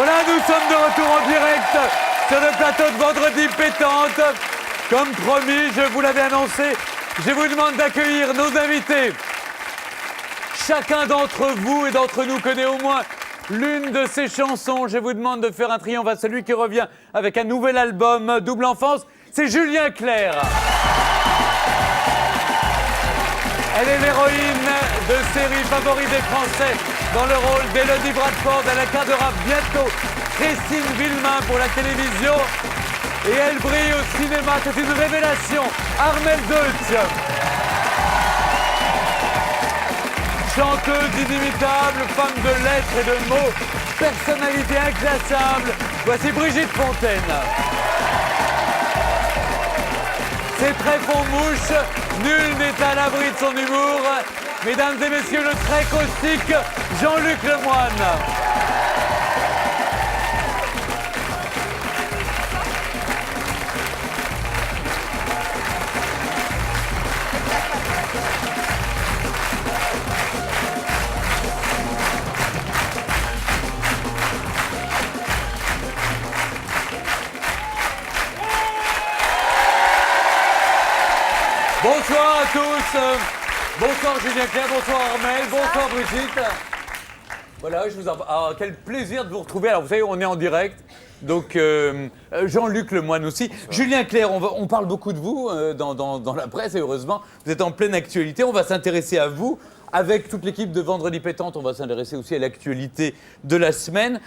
Voilà, nous sommes de retour en direct sur le plateau de Vendredi Pétante. Comme promis, je vous l'avais annoncé, je vous demande d'accueillir nos invités. Chacun d'entre vous et d'entre nous connaît au moins l'une de ces chansons. Je vous demande de faire un triomphe à celui qui revient avec un nouvel album, Double Enfance. C'est Julien Clerc. Elle est l'héroïne de séries favoris des Français dans le rôle d'Élodie Bradford. Elle incarnera bientôt Christine Villemain pour la télévision. Et elle brille au cinéma. C'est une révélation. Armelle Deutsch. Chanteuse inimitable, femme de lettres et de mots, personnalité inclassable. Voici Brigitte Fontaine. Ses traits font mouche, nul n'est à l'abri de son humour. Mesdames et messieurs, le très caustique Jean-Luc Lemoyne. Bonsoir à tous. Bonsoir Julien Clerc, bonsoir Armelle, bonsoir Brigitte. Voilà, je vous en... quel plaisir de vous retrouver. Alors vous savez, on est en direct, donc Jean-Luc Lemoyne aussi. Julien Clerc, on parle beaucoup de vous dans la presse et heureusement, vous êtes en pleine actualité. On va s'intéresser à vous. Avec toute l'équipe de Vendredi Pétante, on va s'intéresser aussi à l'actualité de la semaine.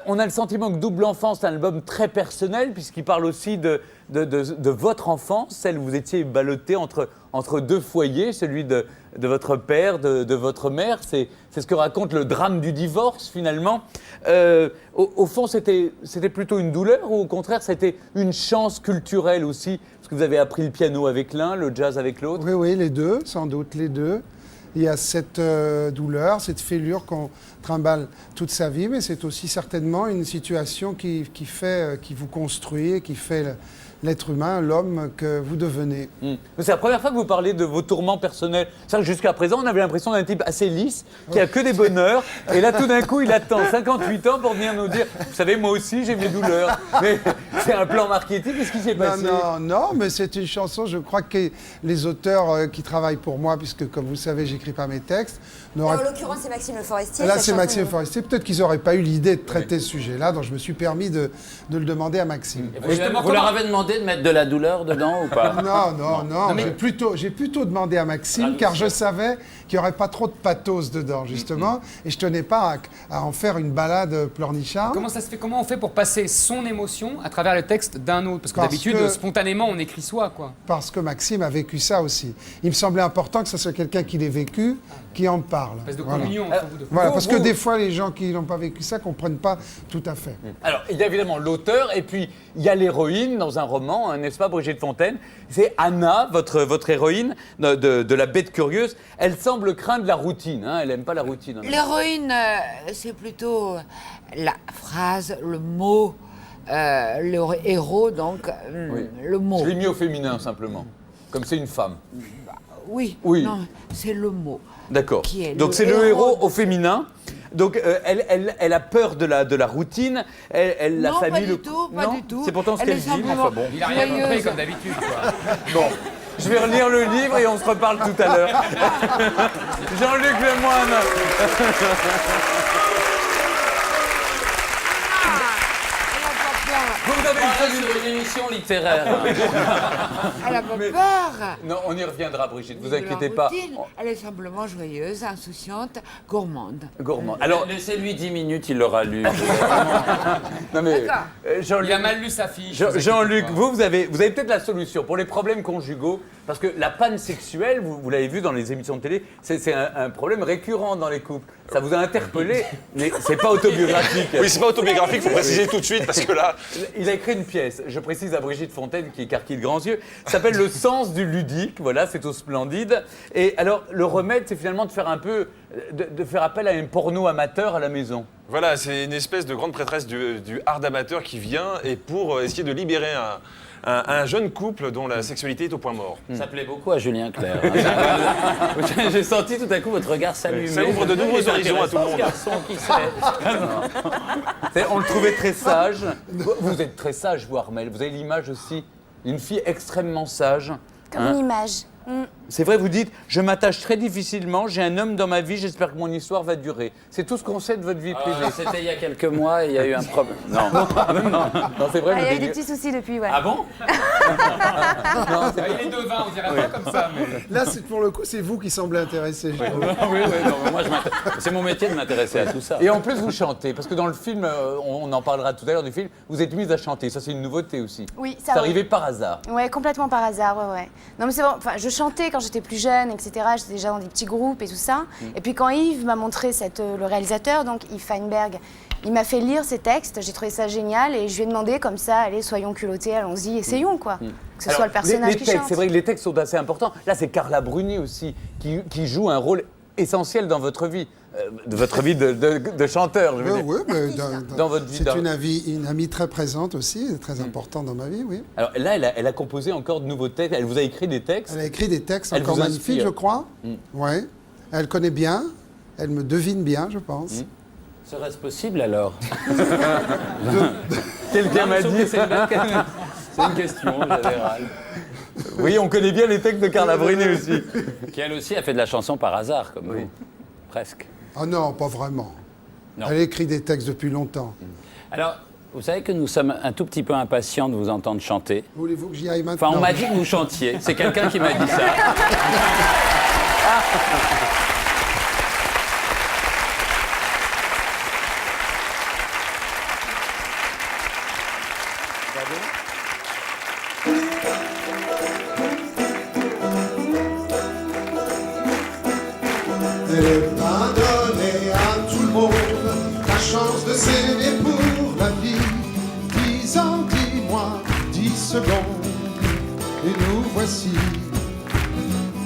On a le sentiment que Double Enfance, c'est un album très personnel, puisqu'il parle aussi de votre enfance, celle où vous étiez ballotté entre deux foyers, celui de votre père, de votre mère. C'est ce que raconte le drame du divorce, finalement. Au fond, c'était plutôt une douleur, ou au contraire, c'était une chance culturelle aussi, parce que vous avez appris le piano avec l'un, le jazz avec l'autre. Oui, les deux, sans doute les deux. Il y a cette douleur, cette fêlure qu'on trimballe toute sa vie, mais c'est aussi certainement une situation qui vous construit, qui fait l'être humain, l'homme que vous devenez. C'est la première fois que vous parlez de vos tourments personnels. C'est-à-dire que jusqu'à présent, on avait l'impression d'un type assez lisse, qui a que des bonheurs, et là, tout d'un coup, il attend 58 ans pour venir nous dire « Vous savez, moi aussi, j'ai mes douleurs. » Mais c'est un plan marketing, qu'est-ce qui s'est passé? Non, mais c'est une chanson, je crois que les auteurs qui travaillent pour moi, puisque comme vous savez, j'écris pas mes textes, en l'occurrence, c'est Maxime Le Forestier. Là, c'est Maxime Le Forestier. Peut-être qu'ils n'auraient pas eu l'idée de traiter ce sujet-là, donc je me suis permis de le demander à Maxime. Vous leur avez demandé de mettre de la douleur dedans ou pas? Non, j'ai plutôt demandé à Maxime, car je savais qu'il n'y aurait pas trop de pathos dedans, justement, et je tenais pas à en faire une balade pleurnicharde. Comment ça se fait? Comment on fait pour passer son émotion à travers le texte d'un autre? Parce que d'habitude, spontanément, on écrit soi, quoi. Parce que Maxime a vécu ça aussi. Il me semblait important que ce soit quelqu'un qui l'ait vécu, qui en parle. Une espèce de communion entre vous deux. Voilà, parce que des fois, les gens qui n'ont pas vécu ça ne comprennent pas tout à fait. Alors, il y a évidemment l'auteur, et puis il y a l'héroïne dans un roman, n'est-ce pas, Brigitte Fontaine? C'est Anna, votre héroïne de La Bête Curieuse. Elle semble craindre la routine, hein, elle n'aime pas la routine. L'héroïne, c'est plutôt la phrase, le mot, le héros, donc le mot. Je l'ai mis au féminin, simplement, comme c'est une femme. Oui. Non, c'est le mot. D'accord. Donc c'est le héros au féminin. Donc elle a peur de la routine. La non, famille. pas du tout. C'est pourtant ce qu'elle dit. Enfin bon. Il a rien compris comme d'habitude, quoi. Bon, je vais relire le livre et on se reparle tout à l'heure. Jean-Luc Lemoyne. Vous avez Sur une émission littéraire. Elle n'a pas peur. Non, on y reviendra, Brigitte, vous De la inquiétez pas. routine. Elle est simplement joyeuse, insouciante, gourmande. Gourmand. Alors, Laissez-lui 10 minutes, il l'aura lu. non mais, D'accord. Jean-Luc, Il a mal lu sa fiche. Jean-Luc, vous avez peut-être la solution pour les problèmes conjugaux, parce que la panne sexuelle, vous l'avez vu dans les émissions de télé, c'est un problème récurrent dans les couples. Ça vous a interpellé, mais c'est pas autobiographique. Oui, c'est pas autobiographique, il faut préciser tout de suite, parce que là... Il a écrit une pièce, je précise à Brigitte Fontaine, qui écarquille de grands yeux, s'appelle Le sens du ludique, voilà, c'est au Splendide. Et alors, le remède, c'est finalement de faire un peu, de faire appel à un porno amateur à la maison. Voilà, c'est une espèce de grande prêtresse du hard amateur qui vient et pour essayer de libérer un jeune couple dont la sexualité est au point mort. Ça plaît beaucoup à Julien Clerc. J'ai senti tout à coup votre regard s'allumer. Ça ouvre de nouveaux horizons à tout le monde. Garçon, qui sait. On le trouvait très sage. Vous êtes très sage, vous, Armelle. Vous avez l'image aussi d'une fille extrêmement sage. Comme Hein une image. C'est vrai, vous dites, je m'attache très difficilement, j'ai un homme dans ma vie, j'espère que mon histoire va durer. C'est tout ce qu'on sait de votre vie privée. C'était il y a quelques mois et il y a eu un problème. Non. Non, c'est vrai, Ah, il y a eu le des petits soucis depuis, ouais. Ah bon? Il est devin, on dirait pas comme ça. Mais... Là, pour le coup, c'est vous qui semblez intéressé. je trouve. Oui, non, mais moi, c'est mon métier de m'intéresser à tout ça. Et en plus, vous chantez, parce que dans le film, on en parlera tout à l'heure du film, vous êtes mise à chanter. Ça, c'est une nouveauté aussi. Oui, C'est ça arrivé par hasard. Ouais, complètement par hasard, ouais. Non, mais c'est vrai, enfin, je chantais quand j'étais plus jeune, etc. J'étais déjà dans des petits groupes et tout ça. Et puis quand Yves m'a montré le réalisateur, donc Yves Feinberg, il m'a fait lire ses textes, j'ai trouvé ça génial et je lui ai demandé comme ça, allez, soyons culottés, allons-y, essayons quoi. Que ce Alors, soit le personnage les qui textes, chante. c'est vrai que les textes sont assez importants. Là, c'est Carla Bruni aussi, qui joue un rôle essentiel dans votre vie. De votre vie de chanteur, je veux dire. Oui, mais Dans votre vie, c'est dans- une amie très présente aussi, très importante dans ma vie, oui. Alors là, elle a composé encore de nouveaux textes. Elle vous a écrit des textes. Elle a écrit des textes Elle encore vous magnifiques, inspire. je crois. Ouais. Elle connaît bien, elle me devine bien, je pense. Serait-ce possible alors? Quelqu'un m'a dit. C'est une question générale. Oui, on connaît bien les textes de Carla Bruni aussi. Qui elle aussi a fait de la chanson par hasard, comme vous. Presque. Ah non, pas vraiment. Non. Elle écrit des textes depuis longtemps. Alors, vous savez que nous sommes un tout petit peu impatients de vous entendre chanter. Voulez-vous que j'y aille maintenant? Enfin, on m'a dit que vous chantiez. C'est quelqu'un qui m'a dit ça. Elle est pas donnée à tout le monde la chance de s'aimer pour la vie. 10 ans, 10 mois, 10 secondes, et nous voici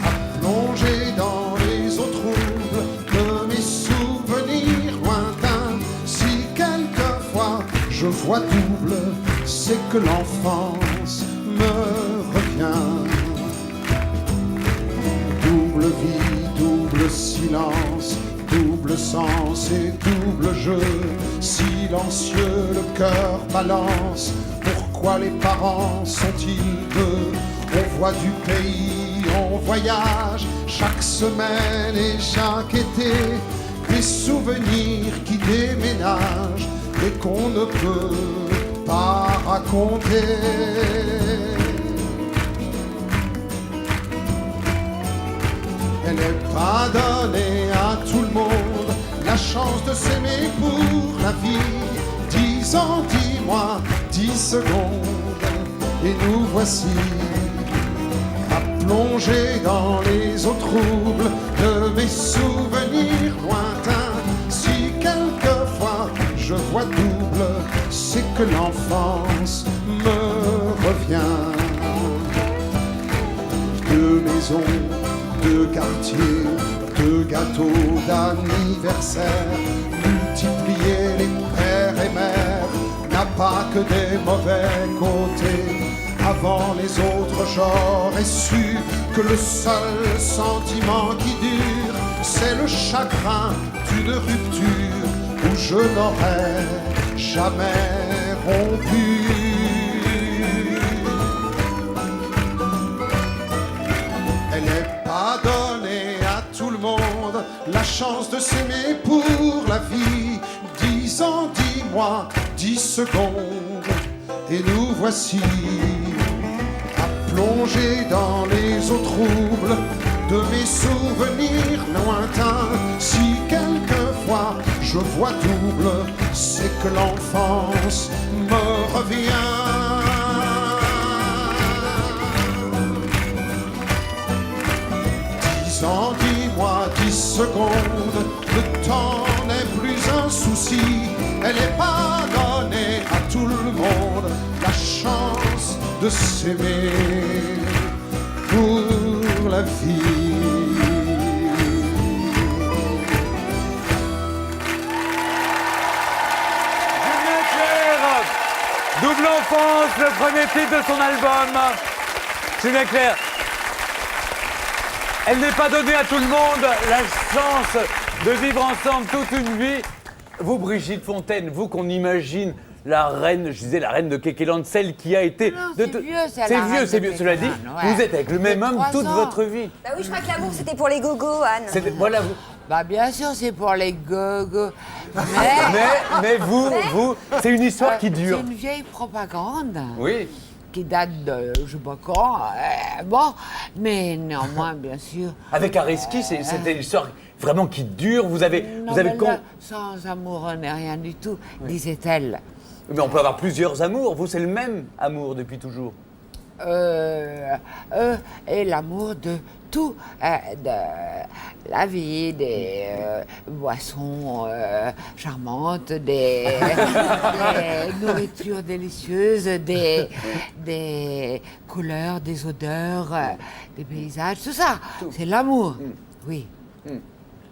à plonger dans les eaux troubles de mes souvenirs lointains. Si quelquefois je vois double, c'est que l'enfance me revient. Double vie, double silence, double sens et double jeu. Silencieux, le cœur balance. Pourquoi les parents sont-ils deux? On voit du pays, on voyage chaque semaine et chaque été. Des souvenirs qui déménagent et qu'on ne peut pas raconter. Elle n'est pas donnée à tout le monde la chance de s'aimer pour la vie. 10 ans, 10 mois, 10 secondes, et nous voici à plonger dans les eaux troubles de mes souvenirs lointains. Si quelquefois je vois double, c'est que l'enfance me revient. Deux maisons, deux quartiers, deux gâteaux d'anniversaire, multiplier les pères et mères n'a pas que des mauvais côtés. Avant les autres, j'aurais su que le seul sentiment qui dure, c'est le chagrin d'une rupture où je n'aurais jamais rompu. Elle n'est pas donnée à tout le monde la chance de s'aimer pour la vie. 10 ans, 10 mois, 10 secondes, et nous voici à plonger dans les eaux troubles de mes souvenirs lointains. Si quelquefois je vois double, c'est que l'enfance me revient. 10 ans, 10 mois, 10 secondes, le temps n'est plus un souci. Elle n'est pas donnée à tout le monde la chance de s'aimer pour la vie. Julien Clerc, double Vive l'enfance, le premier titre de son album. Julien Clerc. Elle n'est pas donnée à tout le monde la chance de vivre ensemble toute une vie. Vous, Brigitte Fontaine, vous qu'on imagine la reine, je disais la reine de Kekeland, celle qui a été... Non, c'est vieux, ça, C'est la vieux, reine c'est de vieux. Cela dit, Kekeland, ouais. vous êtes avec le même homme 3 toute ans. votre vie. Bah oui, je crois que l'amour c'était pour les gogos, Anne. Voilà, vous. Bah bien sûr, c'est pour les gogos. Mais vous, c'est une histoire qui C'est dure. une vieille propagande. Oui. Qui date de je sais pas quand. Bon, mais néanmoins, bien sûr. Avec Areski, c'était une histoire vraiment qui dure. Vous avez Mais là, sans amour n'est rien du tout, disait-elle. Mais on peut avoir plusieurs amours. Vous, c'est le même amour depuis toujours. Et l'amour de tout, de la vie, des boissons charmantes, des nourritures délicieuses, des couleurs, des odeurs, des paysages, tout ça. C'est l'amour, oui.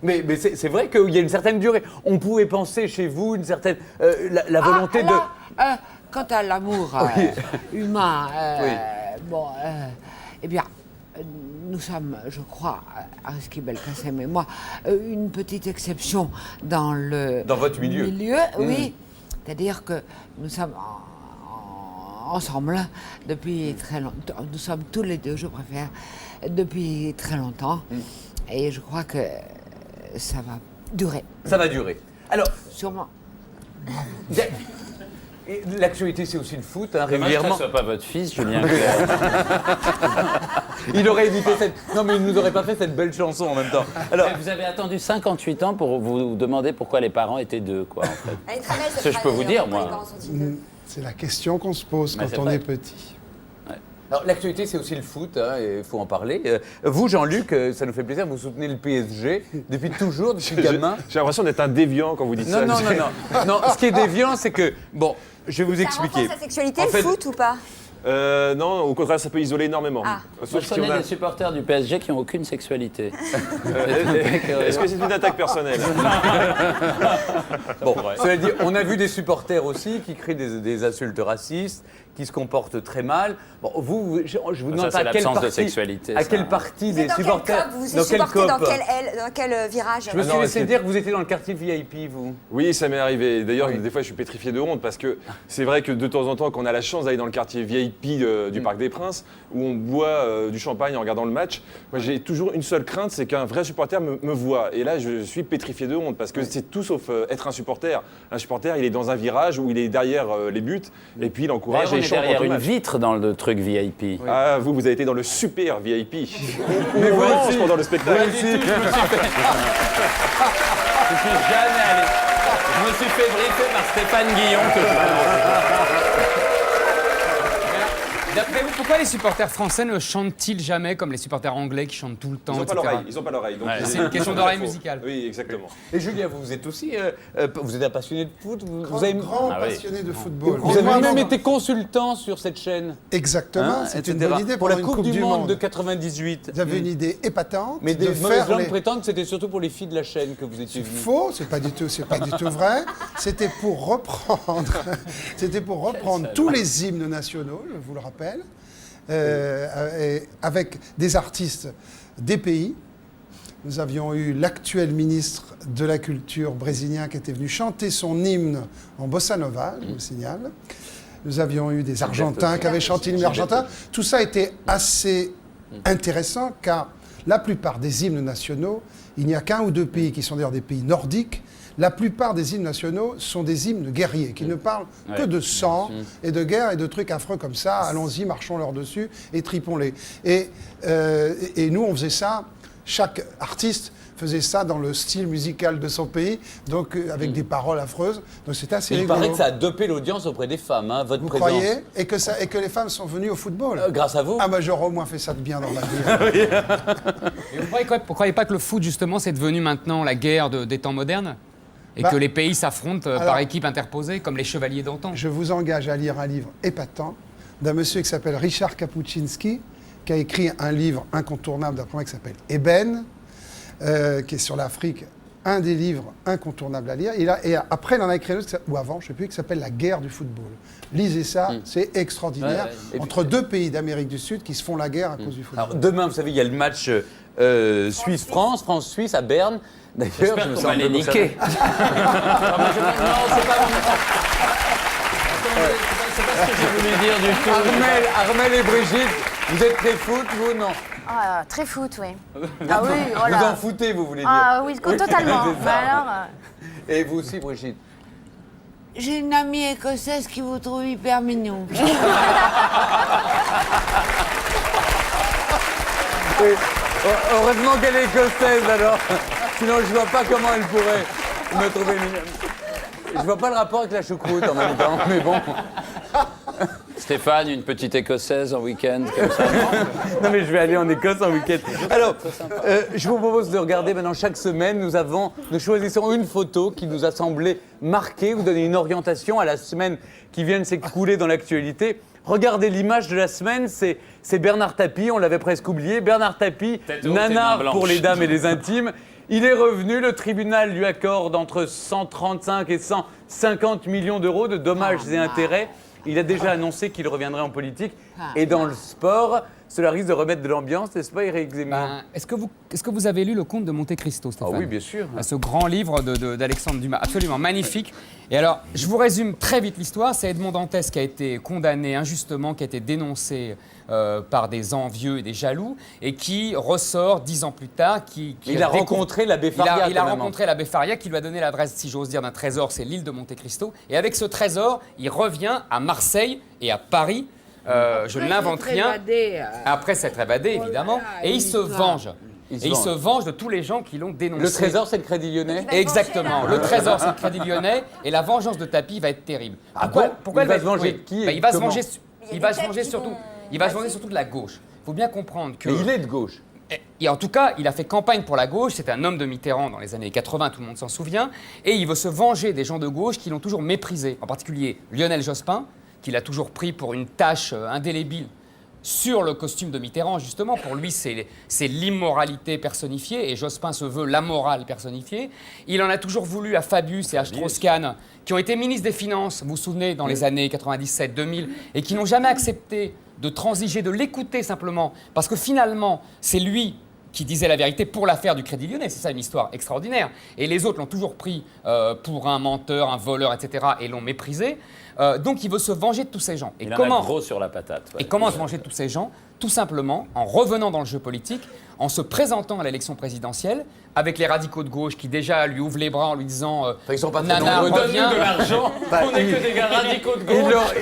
Mais c'est vrai qu'il y a une certaine durée. On pouvait penser chez vous une certaine... la volonté de... Quant à l'amour humain, bon, eh bien, nous sommes, je crois, Areski Belkacem et moi, une petite exception dans votre milieu. Oui. C'est-à-dire que nous sommes ensemble depuis très longtemps. Nous sommes tous les deux, je préfère, depuis très longtemps. Et je crois que ça va durer. Ça va durer. Alors, Sûrement. et l'actualité, c'est aussi le foot, hein, Dommage que régulièrement. ce soit pas votre fils, Julien Clerc. Il aurait évité cette... Non, mais il nous aurait pas fait cette belle chanson en même temps. Alors, Vous avez attendu 58 ans pour vous demander pourquoi les parents étaient deux, quoi, en fait. Elle est très belle, cette Ça, je phrase, peux vous d'ailleurs, dire, pourquoi moi. les parents sont-ils deux C'est la question qu'on se pose Mais quand c'est on vrai. est petit. alors, l'actualité, c'est aussi le foot, hein, et il faut en parler. Vous, Jean-Luc, ça nous fait plaisir, vous soutenez le PSG depuis toujours, depuis gamin. J'ai l'impression d'être un déviant quand vous dites ça. Non, ce qui est déviant, c'est que... Bon, je vais vous Ça expliquer. renforce sa sexualité, En le fait- foot ou pas? Non, au contraire, ça peut isoler énormément. Ah. Moi, Sauf je si connais on a- des supporters du PSG qui n'ont aucune sexualité. Est-ce que c'est une attaque personnelle? Bon, cela dit, on a vu des supporters aussi qui crient des insultes racistes, qui se comportent très mal. Bon, vous, je vous demande Ça, c'est pas à quelle l'absence de partie, sexualité, à ça. quelle partie Vous des êtes dans quel supporters, club? Vous dans êtes quel supporté dans COP quel aile, dans quel virage? Je me suis non, laissé c'est- dire que vous étiez dans le quartier VIP, vous. Oui, ça m'est arrivé. D'ailleurs, Oui. des fois, je suis pétrifié de honte parce que c'est vrai que de temps en temps, quand on a la chance d'aller dans le quartier VIP du Parc des Princes, où on boit du champagne en regardant le match, moi, j'ai toujours une seule crainte, c'est qu'un vrai supporter me voit. Et là, je suis pétrifié de honte parce que c'est tout sauf être un supporter. Un supporter, il est dans un virage où il est derrière les buts et puis il encourage D'ailleurs, on et il est chante derrière pendant le une match. vitre dans le truc VIP. Ah, vous avez été dans le super VIP. Mais On moi mange aussi. pendant le spectacle. Moi aussi. Je suis jamais allé. Je me suis fait briefer par Stéphane Guillon que je D'après vous, pourquoi les supporters français ne chantent-ils jamais comme les supporters anglais qui chantent tout le temps, Ils n'ont pas etc. l'oreille. Ils ont pas l'oreille. donc Ouais, ils- c'est une question d'oreille faux. musicale. Oui, exactement. Et Julien, vous êtes aussi, vous êtes un passionné de foot. Vous avez, Grand Ah oui. passionné de football. vous avez Moi, même non, été consultant sur cette chaîne. Exactement, hein, c'est etc. une bonne idée pour la une Coupe du Monde de 98. Vous avez une idée épatante Mais de des mauvaises faire langues les... prétendent que c'était surtout pour les filles de la chaîne que vous étiez C'est venus. faux, c'est pas du tout vrai. C'était pour reprendre tous les hymnes nationaux, je vous le rappelle, et avec des artistes des pays. Nous avions eu l'actuel ministre de la Culture brésilien qui était venu chanter son hymne en bossa nova, je vous le signale. Nous avions eu des Argentins qui avaient chanté l'hymne argentin. Tout ça était assez intéressant car la plupart des hymnes nationaux, il n'y a qu'un ou deux pays qui sont d'ailleurs des pays nordiques. La plupart des hymnes nationaux sont des hymnes guerriers qui ne parlent que de sang et de guerre et de trucs affreux comme ça. Allons-y, marchons leur dessus et tripons-les. Et nous, on faisait ça. Chaque artiste faisait ça dans le style musical de son pays, donc avec des paroles affreuses. Donc c'était assez Il rigolo. paraît que ça a dopé l'audience auprès des femmes, hein, votre Vous présence. croyez et que les femmes sont venues au football Grâce à vous. Ah bah j'aurais au moins fait ça de bien dans ma vie. Et vous ne croyez pas que le foot, justement, c'est devenu maintenant la guerre des temps modernes? Et Bah, que les pays s'affrontent par alors- équipe interposée, comme les chevaliers d'antan? Je vous engage à lire un livre épatant d'un monsieur qui s'appelle Richard Kapuscinski, qui a écrit un livre incontournable d'après moi qui s'appelle Ébène, qui est sur l'Afrique, un des livres incontournables à lire. Et après, il en a écrit un autre, ou avant, je ne sais plus, qui s'appelle La guerre du football. Lisez ça, c'est extraordinaire. Ouais, ouais. Entre deux pays d'Amérique du Sud qui se font la guerre à cause du football. Alors demain, vous savez, il y a le match Suisse-France, France-Suisse à Berne. D'ailleurs, J'espère je me qu'on sens va un peu les concerné. niquer. Non, c'est pas ce que j'ai voulu dire du tout. Armel et Brigitte, vous êtes très foot, vous non? Ah, très foot, oui. Ah oui, Vous voilà. en foutez, vous voulez dire? Ah oui, totalement. C'est ça. Bah alors, Et vous aussi, Brigitte? J'ai une amie écossaise qui vous trouve hyper mignon. Oui. Heureusement qu'elle est écossaise alors. Sinon, je vois pas comment elle pourrait me trouver mignonne. Je vois pas le rapport avec la choucroute en même temps, mais bon. Stéphane, une petite écossaise en week-end, comme ça. Non mais je vais aller en Écosse en week-end. Alors, je vous propose de regarder maintenant chaque semaine, nous choisissons une photo qui nous a semblé marquée, vous donner une orientation à la semaine qui vient de s'écouler dans l'actualité. Regardez l'image de la semaine, c'est Bernard Tapie, on l'avait presque oublié. Bernard Tapie, Tête haute et nanar main blanche. pour les dames et les intimes. Il est revenu, le tribunal lui accorde entre 135 et 150 millions d'euros de dommages et intérêts. Il a déjà annoncé qu'il reviendrait en politique. Et dans le sport, cela risque de remettre de l'ambiance, n'est-ce pas, Éric Zemmour? Est-ce que vous avez lu Le Comte de Monte Cristo, Stéphane? Ah oui, bien sûr. Ce grand livre d'Alexandre Dumas, absolument magnifique. Et alors, je vous résume très vite l'histoire. C'est Edmond Dantès qui a été condamné injustement, qui a été dénoncé par des envieux et des jaloux, et qui ressort 10 ans plus tard. Il a rencontré l'abbé Faria. Il a rencontré l'abbé Faria qui lui a donné l'adresse, si j'ose dire, d'un trésor, c'est l'île de Monte Cristo. Et avec ce trésor, il revient à Marseille et à Paris. Je ne l'invente rien. Après s'être évadé, évidemment. là, Et il une se histoire. venge. Et il se venge de tous les gens qui l'ont dénoncé. Le trésor, c'est le Crédit Lyonnais. Exactement. Le trésor, c'est le Crédit Lyonnais. Et la vengeance de Tapie va être terrible. Pourquoi il va se venger de qui et Il va se comment venger. Il y a Il va des se têtes venger qui surtout. vont Il va se venger surtout de la gauche. Il faut bien comprendre que. Mais il est de gauche. Et en tout cas, il a fait campagne pour la gauche. C'est un homme de Mitterrand dans les années 80, tout le monde s'en souvient. Et il veut se venger des gens de gauche qui l'ont toujours méprisé. En particulier Lionel Jospin, qu'il a toujours pris pour une tâche indélébile sur le costume de Mitterrand, justement. Pour lui, c'est l'immoralité personnifiée, et Jospin se veut la morale personnifiée. Il en a toujours voulu à Fabius et à Strauss-Kahn, qui ont été ministres des Finances, vous vous souvenez, dans les années 97-2000, et qui n'ont jamais accepté de transiger, de l'écouter simplement, parce que finalement, c'est lui qui disait la vérité pour l'affaire du Crédit Lyonnais. C'est ça une histoire extraordinaire. Et les autres l'ont toujours pris pour un menteur, un voleur, etc., et l'ont méprisé. Donc il veut se venger de tous ces gens. Et Il en a gros sur la patate. Ouais. Et comment se venger de tous ces gens? Tout simplement en revenant dans le jeu politique, en se présentant à l'élection présidentielle, avec les radicaux de gauche qui déjà lui ouvrent les bras en lui disant Ils sont pas très Nana, nombreux. reviens. De l'argent, on est que des gars radicaux de gauche.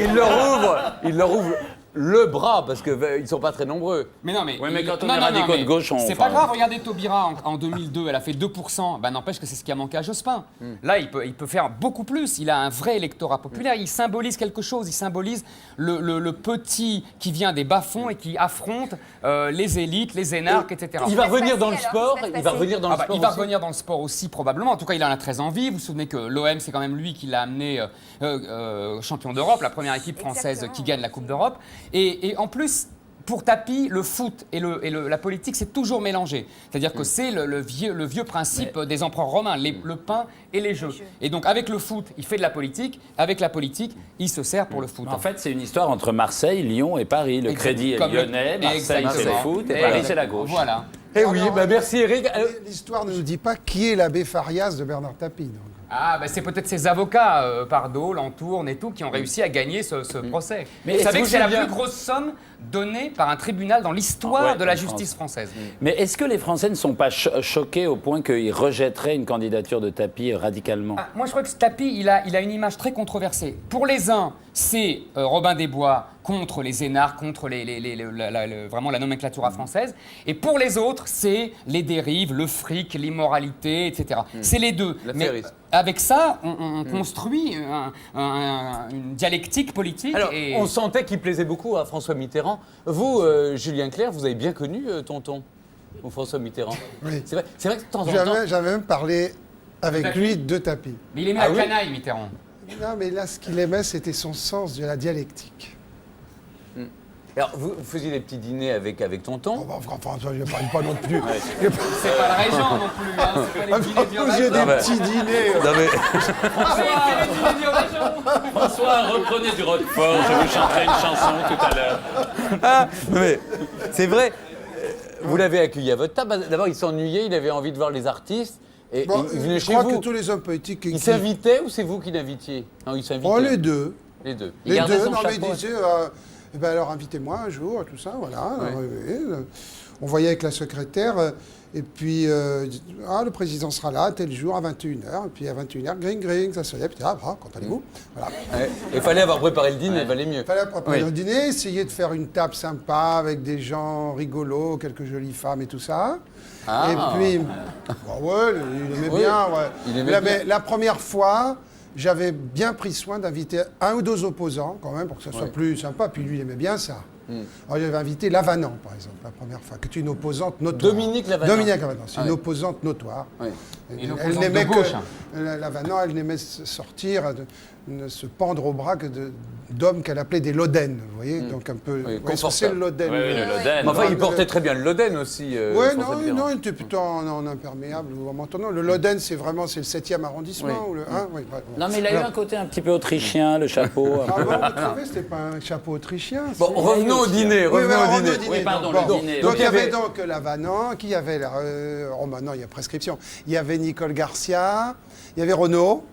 Il leur ouvre le bras parce qu'ils ne sont pas très nombreux. Mais non, mais. Ouais, mais quand on non, est non, radicaux mais de gauche, on. C'est pas grave, regardez Taubira en 2002, elle a fait 2%. Ben, n'empêche que c'est ce qui a manqué à Jospin. Là, il peut faire beaucoup plus. Il a un vrai électorat populaire. Il symbolise quelque chose. Il symbolise le petit qui vient des bas-fonds et qui affronte les élites, les énarques, etc. Il va revenir dans le alors, sport. ça se Il va passer. revenir dans le sport. Il va aussi. revenir dans le sport aussi, probablement. En tout cas, il en a très envie. Vous vous souvenez que l'OM, c'est quand même lui qui l'a amené champion d'Europe, la première équipe française Exactement. qui gagne la Coupe d'Europe. Et en plus, pour Tapie, le foot et la politique, c'est toujours mélangé. C'est-à-dire que c'est le vieux principe des empereurs romains, le pain et les jeux. Et donc, avec le foot, il fait de la politique. Avec la politique, il se sert pour le foot. En fait, c'est une histoire entre Marseille, Lyon et Paris. Le Crédit est Comme lyonnais, Marseille c'est le Exactement. foot et Et Paris c'est la gauche. Voilà. Eh oui, bah merci Eric. L'histoire ne nous dit pas qui est l'abbé Farias de Bernard Tapie. donc. Ah, c'est peut-être ses avocats, Pardo, Lantourne et tout, qui ont réussi à gagner ce procès. Mais Mais vous savez est-ce que c'est la que Julien- plus grosse somme donnée par un tribunal dans l'histoire Ouais, de la en justice France. française. Mais est-ce que les Français ne sont pas choqués au point qu'ils rejetteraient une candidature de Tapie radicalement? Ah, moi, je crois que ce Tapie, il a une image très controversée. Pour les uns, c'est Robin des Bois contre les énarques, contre vraiment la nomenclature française. Et pour les autres, c'est les dérives, le fric, l'immoralité, etc. C'est les deux. Mais L'affairisme. avec ça, on construit une dialectique politique. Alors, et... on sentait qu'il plaisait beaucoup à François Mitterrand. Vous, Julien Clerc, vous avez bien connu Tonton ou François Mitterrand. Oui. C'est vrai que de temps en temps. J'avais même parlé avec Tapie. lui de Tapie. Mais il aimait Ah la oui canaille, Mitterrand. Non, mais là, ce qu'il aimait, c'était son sens de la dialectique. Alors, vous faisiez des petits dîners avec tonton. Oh, bah, enfin, je ne parle pas non plus. C'est pas la régent non plus, hein. C'est pas les dîners du J'ai régent. des petits dîners. Non, mais- François, reprenez du Roquefort, je vous chanterai une chanson tout à l'heure. Ah, mais c'est vrai. Vous l'avez accueilli à votre table. D'abord, il s'ennuyait, il avait envie de voir les artistes. Et Bon, il venait je chez crois vous. que tous les hommes politiques... Il s'invitait ou c'est vous qui l'invitiez? Non, il s'invitait. Oh, les deux. Les deux. Il Les gardait deux, son non, mais ils chapeau. disaient, eh ben alors invitez-moi un jour, tout ça, voilà. Ouais. Alors, on voyait avec la secrétaire, et puis, le président sera là, tel jour, à 21h, et puis à 21h, gring, ça sonnait, puis quand allez-vous? Voilà. Ouais. Il fallait avoir préparé le dîner, il valait mieux. Il fallait préparer Oui. le dîner, essayer de faire une table sympa, avec des gens rigolos, quelques jolies femmes et tout ça. Ah. Et puis, ouais, il aimait Oui, bien, ouais. il aimait Là, bien. mais la première fois, j'avais bien pris soin d'inviter un ou deux opposants, quand même, pour que ça soit Ouais. plus sympa. Puis lui, il aimait bien ça. Alors, j'avais invité Lavanant, par exemple, la première fois, qui est une opposante notoire. Dominique Lavanant. Dominique Lavanant, c'est Ah une ouais. opposante notoire. Oui. Une opposante de gauche, hein. Lavanant, elle n'aimait sortir, se pendre au bras que d'hommes qu'elle appelait des lodennes, vous voyez, donc un peu... Oui, vous voyez ce que c'est le confortable. loden? Oui, le Loden. Mais enfin, il Ouais, portait très bien le Loden aussi. Ouais, François non, Mitterrand. il était plutôt en imperméable ou en manteau. Le Loden, c'est vraiment le 7e arrondissement. Oui. Ou le, hein, oui, ouais, Non, mais il a eu un côté un petit peu autrichien, le chapeau. Ah bon, vous trouvez, c'était pas un chapeau autrichien? Bon, c'est- revenons au dîner. Oui, Revenons alors, au dîner. Oui, pardon, Donc, le bon, dîner. Donc, il y avait avait- donc Lavanant, qui y avait... oh, maintenant, il y a prescription. Il y avait Nicole Garcia, il y avait Renaud.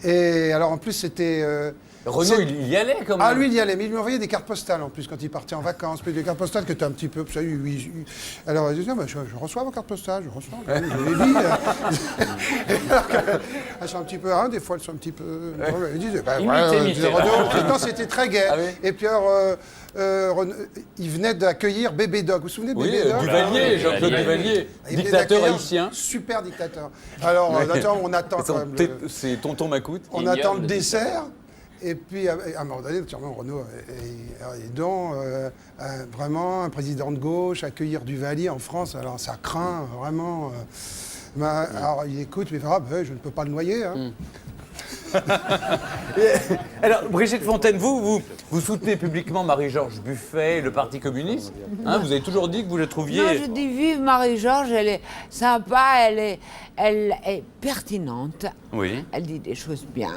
Et alors, en plus, c'était... Renaud, c'est- il y allait quand même. Ah, lui, il y allait, mais il lui envoyait des cartes postales en plus quand il partait en vacances. Puis des cartes postales que tu as un petit peu. Ça, alors, il disait, je reçois vos cartes postales, je reçois. Je les lis. Alors elles sont un petit peu. Des fois, elles sont un petit peu. Il disait, Imité, Renaud. Non, c'était très gai. Ah oui. Et puis, alors, il venait d'accueillir Bébé Dog. Vous vous souvenez de Oui, Bébé Dog? Duvalier, Jean-Claude Duvalier, Il venait dictateur d'accueillir- haïtien. Super dictateur. Alors, attends, on attend quand même. C'est tonton Macoute. On Ignoble attend le le dessert. Et puis, à un moment donné, naturellement, Renaud est donc vraiment un président de gauche, accueillir Duvalier en France, alors ça craint vraiment. Alors, il écoute, mais il fera, je ne peux pas le noyer. Hein. Alors, Brigitte Fontaine, vous soutenez publiquement Marie-Georges Buffet et le Parti communiste. Hein, vous avez toujours dit que vous le trouviez. Non, je dis vive Marie-Georges, elle est sympa, elle est pertinente. Oui. Elle dit des choses bien.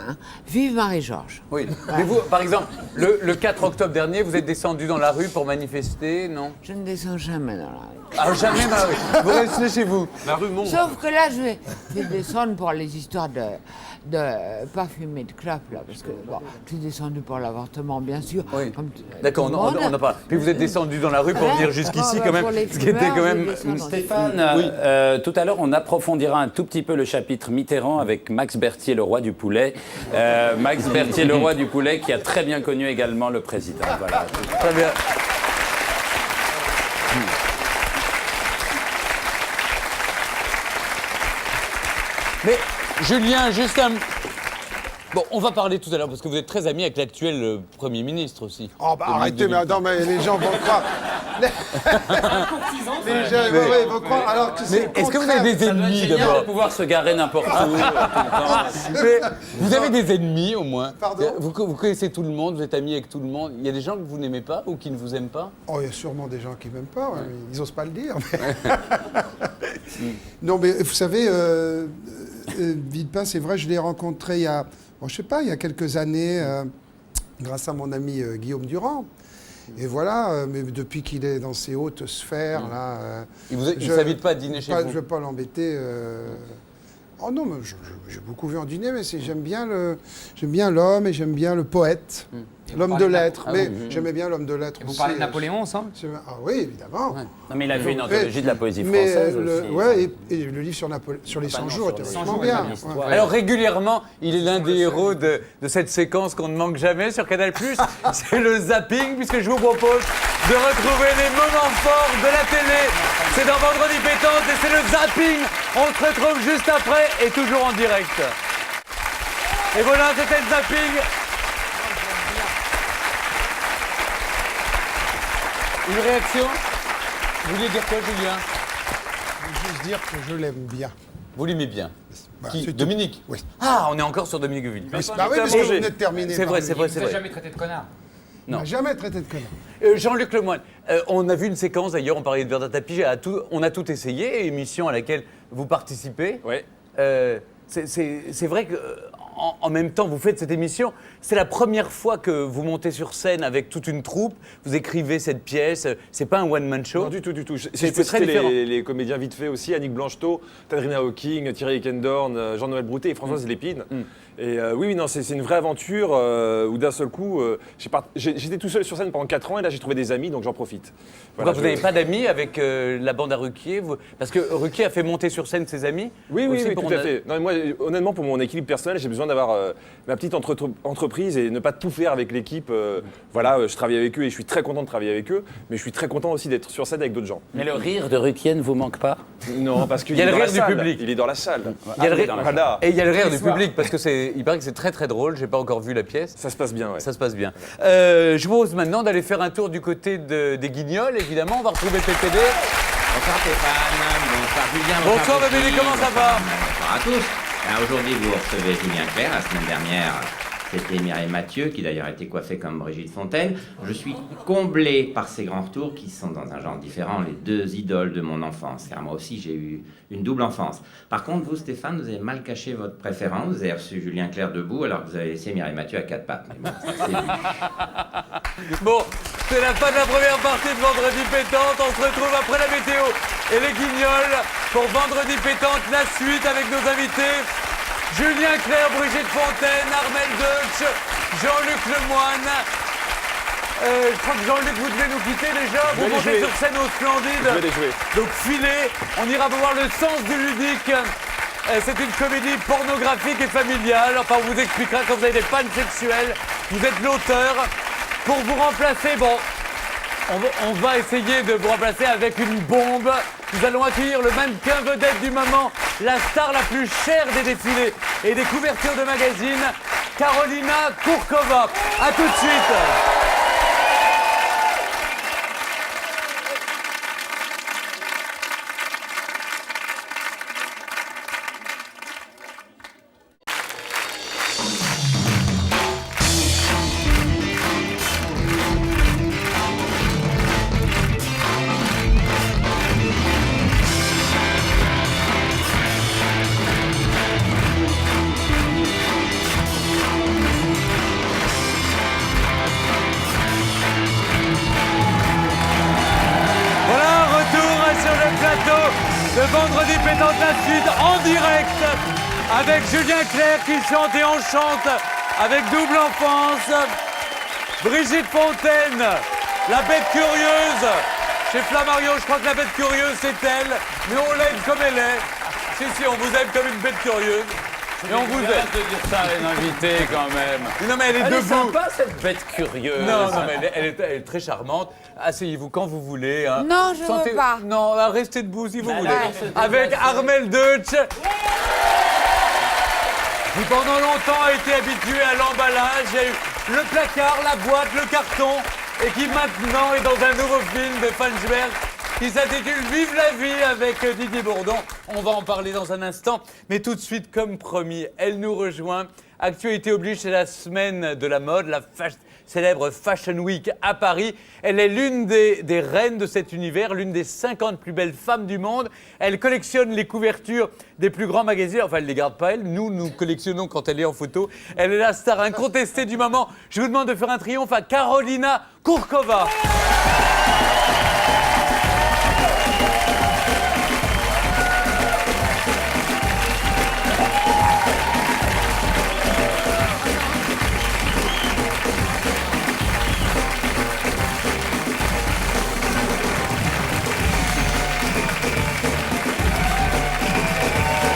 Vive Marie-Georges. Oui. Mais vous, par exemple, le 4 octobre dernier, vous êtes descendu dans la rue pour manifester, non? Je ne descends jamais dans la rue. Ah, jamais dans la rue. Vous restez chez vous. La rue monte. Sauf que là, je vais descendre pour les histoires de pas fumer de clope, là, parce que, bon, je suis descendu pour l'avortement, bien sûr. Oui. comme D'accord, tout le on monde. en parle. Puis vous êtes descendu dans la rue pour Ouais. venir jusqu'ici, Ah, quand bah, même. pour les Ce qui était fumeurs, quand même. je descends dans- Stéphane, tout à l'heure, on approfondira un tout petit peu le chapitre Mitterrand avec Max Berthier, le roi du poulet. Max Berthier, le roi du poulet, qui a très bien connu également le président. Voilà. Très bien. Mais Julien, juste un... Bon, on va parler tout à l'heure, parce que vous êtes très ami avec l'actuel Premier ministre aussi. Oh, bah Dominique arrêtez, mais de attends, mais les gens vont croire. Les gens vont croire, alors que c'est Mais le est-ce que vous contraire. avez des ennemis Génial de d'abord? pouvoir se garer n'importe où. tout le temps. Mais vous avez des ennemis au moins? Pardon? Vous connaissez tout le monde, vous êtes ami avec tout le monde. Il y a des gens que vous n'aimez pas ou qui ne vous aiment pas? Oh, il y a sûrement des gens qui m'aiment pas, ouais, mais ils n'osent pas le dire. Non, mais vous savez, Villepin, c'est vrai, je l'ai rencontré il y a, bon, je sais pas, il y a quelques années, grâce à mon ami Guillaume Durand. Et voilà, mais depuis qu'il est dans ces hautes sphères, là... Il ne s'invite pas à dîner chez Je vous? ne vais pas l'embêter. Oh non, mais j'ai beaucoup vu en dîner, mais j'aime bien l'homme et j'aime bien le poète, Et vous l'homme de parlez de lettres. Ah mais oui. j'aimais bien l'homme de lettres Et vous aussi. parlez de Napoléon ensemble? Ah oui, évidemment. Non, mais il a vu une anthologie de la poésie Mais française aussi. ouais, et le livre sur les 100 non, jours sur était les 100 vachement jours, bien. l'histoire. Ouais. Alors régulièrement, il est l'un des héros de cette séquence qu'on ne manque jamais sur Canal+. C'est le zapping, puisque je vous propose de retrouver les moments forts de la télé. C'est dans Vendredi Pétante et c'est le zapping. On se retrouve juste après et toujours en direct. Et voilà, c'était le zapping. Une réaction? Vous voulez dire quoi, Julien? Je veux juste dire que je l'aime bien. Vous l'aimez bien. Bah, Qui? c'est tout. Dominique? Oui. Ah, on est encore sur Dominique de Villepin. Bah oui, parce que vous venez de terminer. C'est vrai, par c'est lui. vrai, Il c'est vous a vrai. jamais traité de connard. Il m'a jamais traité de connard. Jean-Luc Lemoyne, on a vu une séquence d'ailleurs, on parlait de Verdun Tapis, on a tout essayé, émission à laquelle vous participez. Ouais. C'est vrai que en même temps, vous faites cette émission. C'est la première fois que vous montez sur scène avec toute une troupe. Vous écrivez cette pièce. C'est pas un one-man show. Non, du tout, du tout. Si C'est je peux très citer différent. les comédiens vite fait aussi, Annick Blanchetot, Tadrina Hawking, Thierry Eckendorn, Jean-Noël Broutet et Françoise Lépine. Et oui, non, c'est une vraie aventure où d'un seul coup, j'étais tout seul sur scène pendant 4 ans et là j'ai trouvé des amis, donc j'en profite. Pourquoi Voilà, vous n'avez pas d'amis avec la bande à Ruquier Parce que Ruquier a fait monter sur scène ses amis. Oui, oui, aussi oui, pour tout à fait. Non, mais moi, honnêtement, pour mon équilibre personnel, j'ai besoin d'avoir ma petite entreprise et ne pas tout faire avec l'équipe. Voilà, je travaille avec eux et je suis très content de travailler avec eux, mais je suis très content aussi d'être sur scène avec d'autres gens. Mais le rire de Ruquier ne vous manque pas? Non, parce qu'il Il y a est le dans la rire du salle. public. Il est dans la salle. Il y a le rire, dans la Voilà. et il y a le rire Tous les du soirs. public parce que il paraît que c'est très très drôle. J'ai pas encore vu la pièce. Ça se passe bien, ouais. Ça se passe bien. Je vous propose maintenant d'aller faire un tour du côté des Guignols. Évidemment, on va retrouver PPD. Bonsoir Stéphane, bonsoir Julien. Bonsoir Sophie. Bébé, comment ça va? Bonsoir à tous. Alors, aujourd'hui, vous recevez Julien Clerc. La semaine dernière, c'était Mireille Mathieu, qui d'ailleurs était coiffée comme Brigitte Fontaine. Je suis comblé par ces grands retours qui sont dans un genre différent, les deux idoles de mon enfance. Car moi aussi, j'ai eu une double enfance. Par contre, vous, Stéphane, vous avez mal caché votre préférence. Vous avez reçu Julien Clerc debout, alors que vous avez laissé Mireille Mathieu à 4 pattes. Mais bon, ça, c'est vu. Bon, c'est la fin de la première partie de Vendredi Pétante. On se retrouve après la météo et les Guignols pour Vendredi Pétante, la suite avec nos invités. Julien Clerc, Brigitte Fontaine, Armel Deutsch, Jean-Luc Lemoyne. Je crois que Jean-Luc, vous devez nous quitter déjà. Vous vais les montez jouer. sur scène au Splendide. Je vais les jouer. Donc filez, on ira voir le sens du ludique. C'est une comédie pornographique et familiale. Enfin, on vous expliquera quand vous avez des pannes sexuelles. Vous êtes l'auteur. Pour vous remplacer, bon, on va essayer de vous remplacer avec une bombe. Nous allons accueillir le mannequin vedette du moment, la star la plus chère des défilés et des couvertures de magazines, Carolina Kourkova. A tout de suite. Voilà, retour sur le plateau de Vendredi Pétante la suite en direct avec Julien Clerc qui chante et on chante avec Double Enfance, Brigitte Fontaine, la bête curieuse. Chez Flammarion, je crois que la bête curieuse c'est elle, mais on l'aime comme elle est. Si, on vous aime comme une bête curieuse. Et on vous aime. de dire ça à une invitée quand même. Non mais elle est Elle est debout. sympa cette bête curieuse. Non, mais elle est très charmante. Asseyez-vous quand vous voulez. Hein. Non, je veux pas. Non, restez debout si vous voulez. là, c'est Avec déjà- Armel Deutsch. Qui pendant longtemps a été habitué à l'emballage. Il y a eu le placard, la boîte, le carton. Et qui maintenant est dans un nouveau film de Fansberg qui s'intitule Vive la vie avec Didier Bourdon. On va en parler dans un instant. Mais tout de suite, comme promis, elle nous rejoint. Actualité oblige, c'est la semaine de la mode, la célèbre Fashion Week à Paris. Elle est l'une des reines de cet univers, l'une des 50 plus belles femmes du monde. Elle collectionne les couvertures des plus grands magazines. Enfin, elle ne les garde pas, elle. Nous collectionnons quand elle est en photo. Elle est la star incontestée du moment. Je vous demande de faire un triomphe à Carolina Kourkova.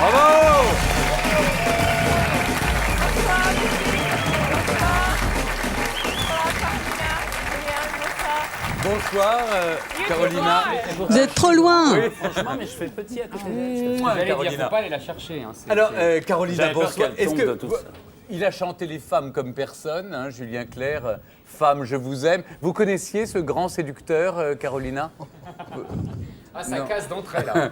Bravo! Bonsoir, Carolina. Vous êtes trop loin. Oui. Franchement, mais je fais petit à côté d'elle. J'allais dire, Carolina. faut pas aller la chercher. Hein, Alors, Carolina, J'avais peur bonsoir. qu'elle tombe de tout ça. Il a chanté les femmes comme personne, hein, Julien Clerc, Femme, je vous aime. Vous connaissiez ce grand séducteur, Carolina? Ah, ça Non. casse d'entrée là.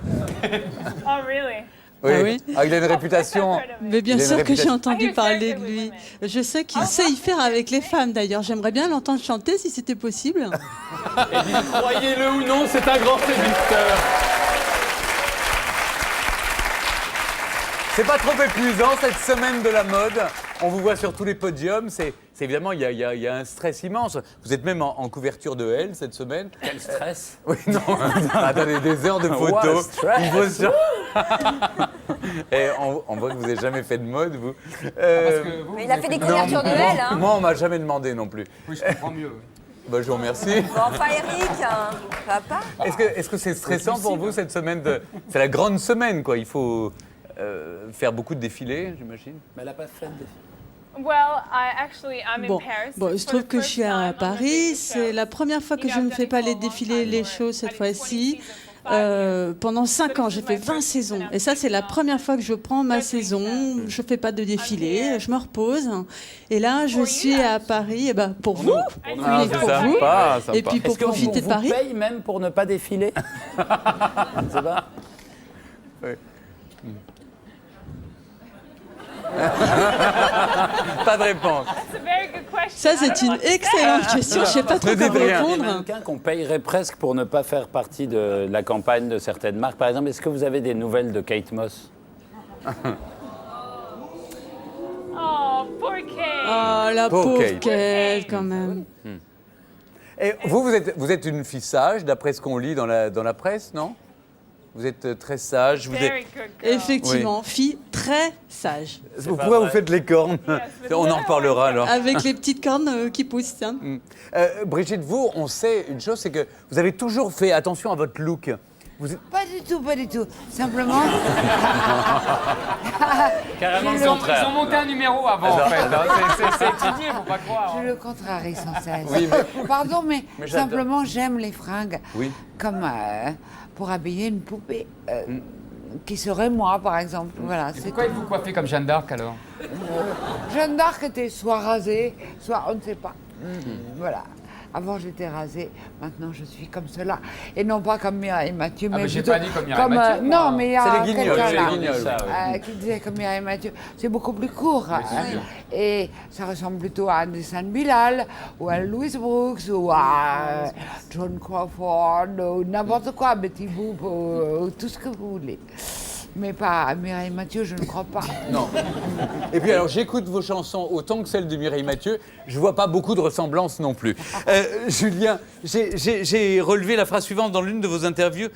Oh, really? Oui. Ah oui. Ah, il a une réputation. Mais bien Il a une sûr que j'ai réputation. entendu parler de lui. Je sais qu'il sait y faire avec les femmes d'ailleurs. J'aimerais bien l'entendre chanter si c'était possible. Et bien, croyez-le ou non, c'est un grand séducteur. C'est pas trop épuisant cette semaine de la mode. On vous voit sur tous les podiums. C'est évidemment, il y a un stress immense. Vous êtes même en couverture de Elle cette semaine. Quel stress. Oui, non. Attendez, des heures de What a photos. stress. Il faut sur- Et on voit que vous n'avez jamais fait de mode, vous. Mais il a fait des couvertures de Elle, hein. Moi, on m'a jamais demandé non plus. Oui, je comprends mieux. Bah, je vous remercie. Bon, enfin, Eric, hein, ça va pas. Est-ce que c'est stressant pour vous cette semaine C'est la grande semaine, quoi. Il faut faire beaucoup de défilés, j'imagine. Mais elle n'a pas fait de défi. Bon, il se trouve que je suis à Paris. C'est la première fois que je ne fais pas les défilés, les shows cette fois-ci. Pendant 5 ans, j'ai fait 20 saisons. Et ça, c'est la première fois que je prends ma saison. Je ne fais pas de défilé, je me repose. Et là, je suis à Paris pour vous. Ah, Oui, c'est pour vous. sympa, sympa. Et puis pour profiter de Paris. Vous paye même pour ne pas défiler. C'est pas. Pas de réponse. Ça, c'est une excellente question. Je ne sais pas trop Ne dites comment rien. Des répondre. mannequins qu'on payerait presque pour ne pas faire partie de la campagne de certaines marques. Par exemple, est-ce que vous avez des nouvelles de Kate Moss? Oh, la Pauvre pauvre Kate. Kate, quand même. Et vous êtes une fille sage, d'après ce qu'on lit dans la presse, non? Vous êtes très sage. Effectivement, fille très sage. Pourquoi vous faites les cornes? On en reparlera alors. Avec les petites cornes qui poussent. Hein. Brigitte, vous, on sait une chose, c'est que vous avez toujours fait attention à votre look. Pas du tout, pas du tout. Simplement. Carrément le Ils ont contraire. monté un numéro avant, en fait. hein. C'est étudié, faut pas croire. Je le contrarie sans cesse. Oui, Pardon, mais j'adore. simplement, j'aime les fringues. Oui. Comme pour habiller une poupée. Qui serait moi, par exemple. Voilà, c'est Pourquoi vous coiffez comme Jeanne d'Arc alors? Jeanne d'Arc était soit rasée, soit on ne sait pas. Voilà. Avant, j'étais rasée. Maintenant, je suis comme cela. Et non pas comme Mireille Mathieu. Ah, mais j'ai plutôt pas dit comme Mireille Mathieu, moi. non, mais il y a C'est les guignols, quelqu'un c'est là, les guignols. Ça, oui. qui disait comme Mireille Mathieu. C'est beaucoup plus court. Et ça ressemble plutôt à Anderson Bilal, ou à Louise Brooks, ou à John Crawford, ou n'importe quoi, Betty Boop, ou tout ce que vous voulez. Mais pas à Mireille Mathieu, je ne crois pas. Non. Et puis alors, j'écoute vos chansons autant que celles de Mireille Mathieu. Je vois pas beaucoup de ressemblances non plus. Julien, j'ai relevé la phrase suivante dans l'une de vos interviews.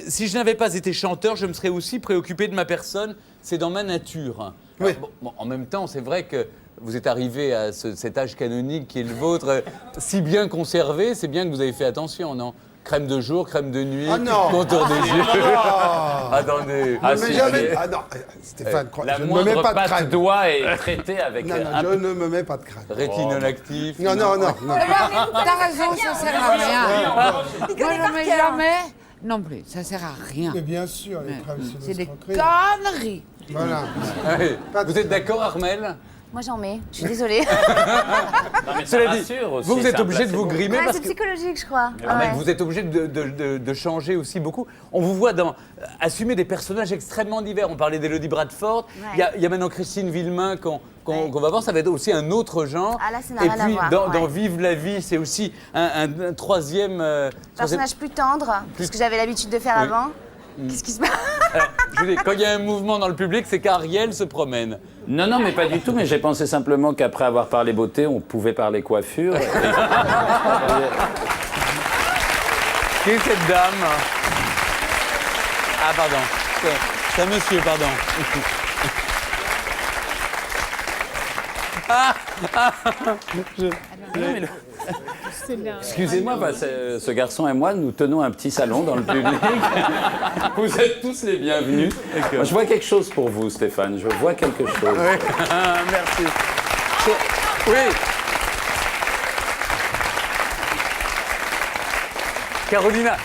Si je n'avais pas été chanteur, je me serais aussi préoccupé de ma personne. C'est dans ma nature. Oui. Alors, bon, en même temps, c'est vrai que vous êtes arrivé à cet âge canonique qui est le vôtre, si bien conservé, c'est bien que vous avez fait attention, non? Crème de jour, crème de nuit, Ah non. contour des yeux. Ah. Attendez. Ne me si, jamais. allez. Ah non, Stéphane, La je ne me mets moindre pas de patte crème. doigt est traitée avec Non, non, un je ne me mets pas de crème. Rétinol actif. Non, non, non, non. T'as raison, ça sert à rien. Il Moi, connaît je par ne mets cœur. jamais non plus. Ça sert à rien. Mais bien sûr, les crèmes, C'est des l'escroquerie. conneries. Voilà. Ah oui. Vous êtes d'accord, Armel? Moi, j'en mets. Je suis désolée. Non, mais ça Cela dit, rassure aussi, vous êtes c'est un obligé de vous placebo. grimer Ouais, parce c'est que psychologique, je crois. Ah, mais Ouais. vous êtes obligé de changer aussi beaucoup. On vous voit assumer des personnages extrêmement divers. On parlait d'Élodie Bradford. Ouais. Il y a maintenant Christine Villemain qu'on va voir. Ça va être aussi un autre genre. Ah, là, ça n'a Et rien à puis, voir, dans ouais. Vive la vie, c'est aussi un troisième... Personnage plus tendre, ce que j'avais l'habitude de faire Oui. avant. Qu'est-ce qui se passe? Je vous dis, quand il y a un mouvement dans le public, c'est qu'Ariel se promène. Non, non, mais pas du tout. Mais j'ai pensé simplement qu'après avoir parlé beauté, on pouvait parler coiffure. Qui est cette dame? Ah, pardon. C'est un monsieur, pardon. Excusez-moi, ce garçon et moi, nous tenons un petit salon dans le public. Vous êtes tous les bienvenus. Moi, je vois quelque chose pour vous, Stéphane. Je vois quelque chose. Merci. Oui. Carolina,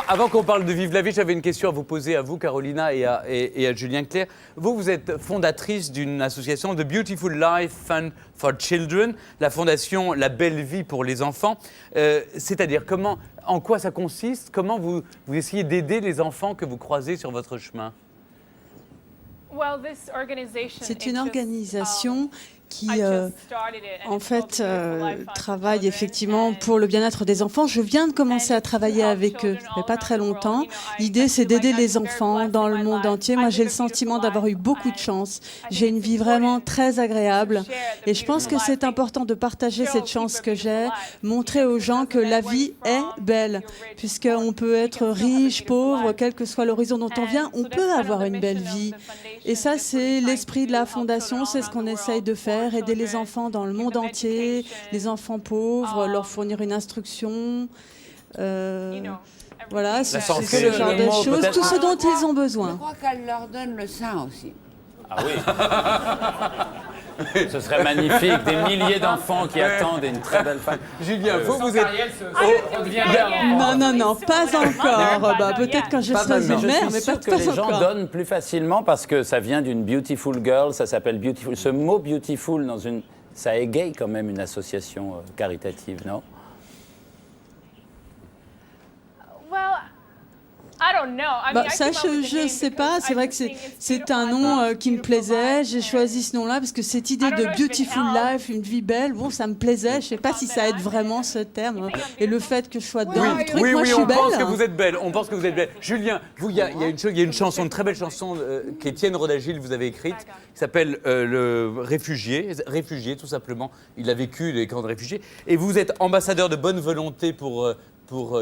avant qu'on parle de Vive la vie, j'avais une question à vous poser à vous, Carolina, et à Julien Clerc. Vous êtes fondatrice d'une association The Beautiful Life Fund for Children, la fondation La Belle Vie pour les enfants. C'est-à-dire, en quoi ça consiste? Comment vous essayez d'aider les enfants que vous croisez sur votre chemin? C'est une organisation qui, en fait, travaille effectivement pour le bien-être des enfants. Je viens de commencer à travailler avec eux, ça fait pas très longtemps. L'idée, c'est d'aider les enfants dans le monde entier. Moi, j'ai le sentiment d'avoir eu beaucoup de chance. J'ai une vie vraiment très agréable. Et je pense que c'est important de partager cette chance que j'ai, montrer aux gens que la vie est belle, puisqu'on peut être riche, pauvre, quel que soit l'horizon dont on vient, on peut avoir une belle vie. Et ça, c'est l'esprit de la Fondation, c'est ce qu'on essaye de faire. Aider les enfants dans le monde entier, les enfants pauvres, leur fournir une instruction. Voilà, c'est ce genre de choses, tout ce dont ils ont besoin. Je crois qu'elle leur donne le sein aussi. Ah oui. Ce serait magnifique, des milliers d'enfants qui attendent une très belle femme. Julien, vous êtes... Non, pas encore. Peut-être quand je serai une mère, mais pas que les gens encore. donnent plus facilement parce que ça vient d'une beautiful girl, ça s'appelle beautiful. Ce mot beautiful, ça égaye quand même une association caritative, non? Ça, je ne sais pas. C'est vrai que c'est un nom qui me plaisait. J'ai choisi ce nom-là parce que cette idée de beautiful life, une vie belle, bon, ça me plaisait. Je ne sais pas si ça aide vraiment ce terme. Et le fait que je sois dedans, vous trouvez que moi, je suis belle? On pense que vous êtes belle. On pense que vous êtes belle. Julien, il y a une chanson, une très belle chanson qu'Étienne Rodagil vous avez écrite, qui s'appelle Le Réfugié, tout simplement. Il a vécu les camps de réfugiés. Et vous êtes ambassadeur de bonne volonté pour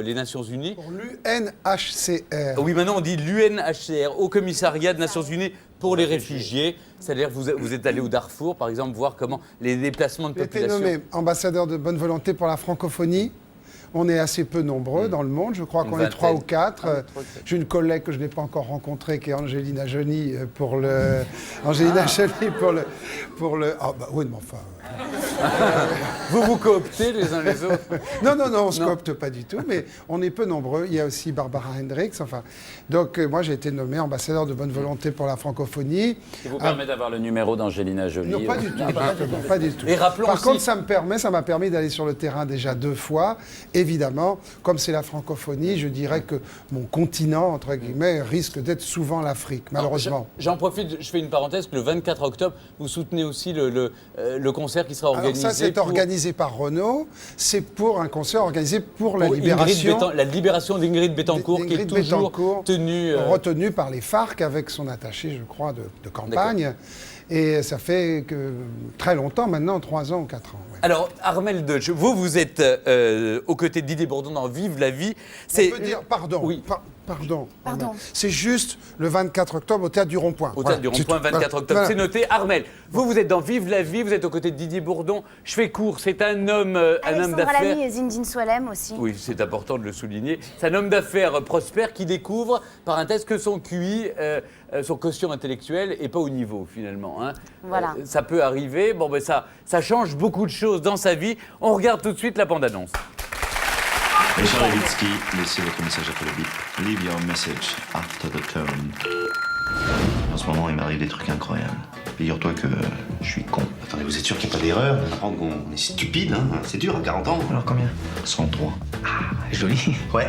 les Nations Unies. Pour l'UNHCR. Oui, maintenant on dit l'UNHCR, Haut Commissariat des Nations Unies pour les réfugiés. C'est-à-dire que vous êtes allé au Darfour, par exemple, voir comment les déplacements de population... J'ai été nommé ambassadeur de bonne volonté pour la francophonie. On est assez peu nombreux dans le monde, je crois qu'on est 3 ou 4. J'ai une collègue que je n'ai pas encore rencontrée, qui est Angelina Jolie pour le... Angelina Jolie pour le... Ah bah oui, mais enfin... Vous vous cooptez les uns les autres? Non, on ne se coopte pas du tout, mais on est peu nombreux. Il y a aussi Barbara Hendricks. Enfin, donc moi, j'ai été nommé ambassadeur de bonne volonté pour la francophonie. Qui vous permet d'avoir le numéro d'Angelina Jolie? Non, pas du tout. Pas du tout. Et rappelons Par aussi... contre, ça m'a permis d'aller sur le terrain déjà 2 fois. Évidemment, comme c'est la francophonie, je dirais que mon continent, entre guillemets, risque d'être souvent l'Afrique, malheureusement. J'en profite, je fais une parenthèse, que le 24 octobre, vous soutenez aussi le concert qui sera organisé. Alors ça, c'est organisé par Renault. C'est pour un concert organisé pour la libération. La libération d'Ingrid Betancourt, qui est toujours retenue par les FARC avec son attaché, je crois, de campagne. Et ça fait très longtemps maintenant, 3 ans ou 4 ans. Ouais. Alors, Armelle Deutsch, vous êtes aux côtés de Didier Bourdon dans Vive la vie. On peut dire, pardon. Oui. Pardon. C'est juste le 24 octobre au Théâtre du Rond-Point. Au Théâtre du Rond-Point, 24 octobre. Voilà. C'est noté. Armelle, vous êtes dans Vive la vie, vous êtes aux côtés de Didier Bourdon. Je fais court, c'est un homme d'affaires. Lamy et Zinedine Soualem aussi. Oui, c'est important de le souligner. C'est un homme d'affaires prospère qui découvre par un test que son QI, son quotient intellectuel, n'est pas au niveau finalement. Hein. Voilà. Ça peut arriver. Bon, ben ça change beaucoup de choses dans sa vie. On regarde tout de suite la bande-annonce. Richard Levitsky, laissez votre message après le bip. Leave your message after the tone. En ce moment, il m'arrive des trucs incroyables. Figure-toi que je suis con. Attendez, vous êtes sûr qu'il n'y a pas d'erreur? Apprendre qu'on est stupide, hein? C'est dur à 40 ans. Alors combien? 103. Ah, joli. Ouais.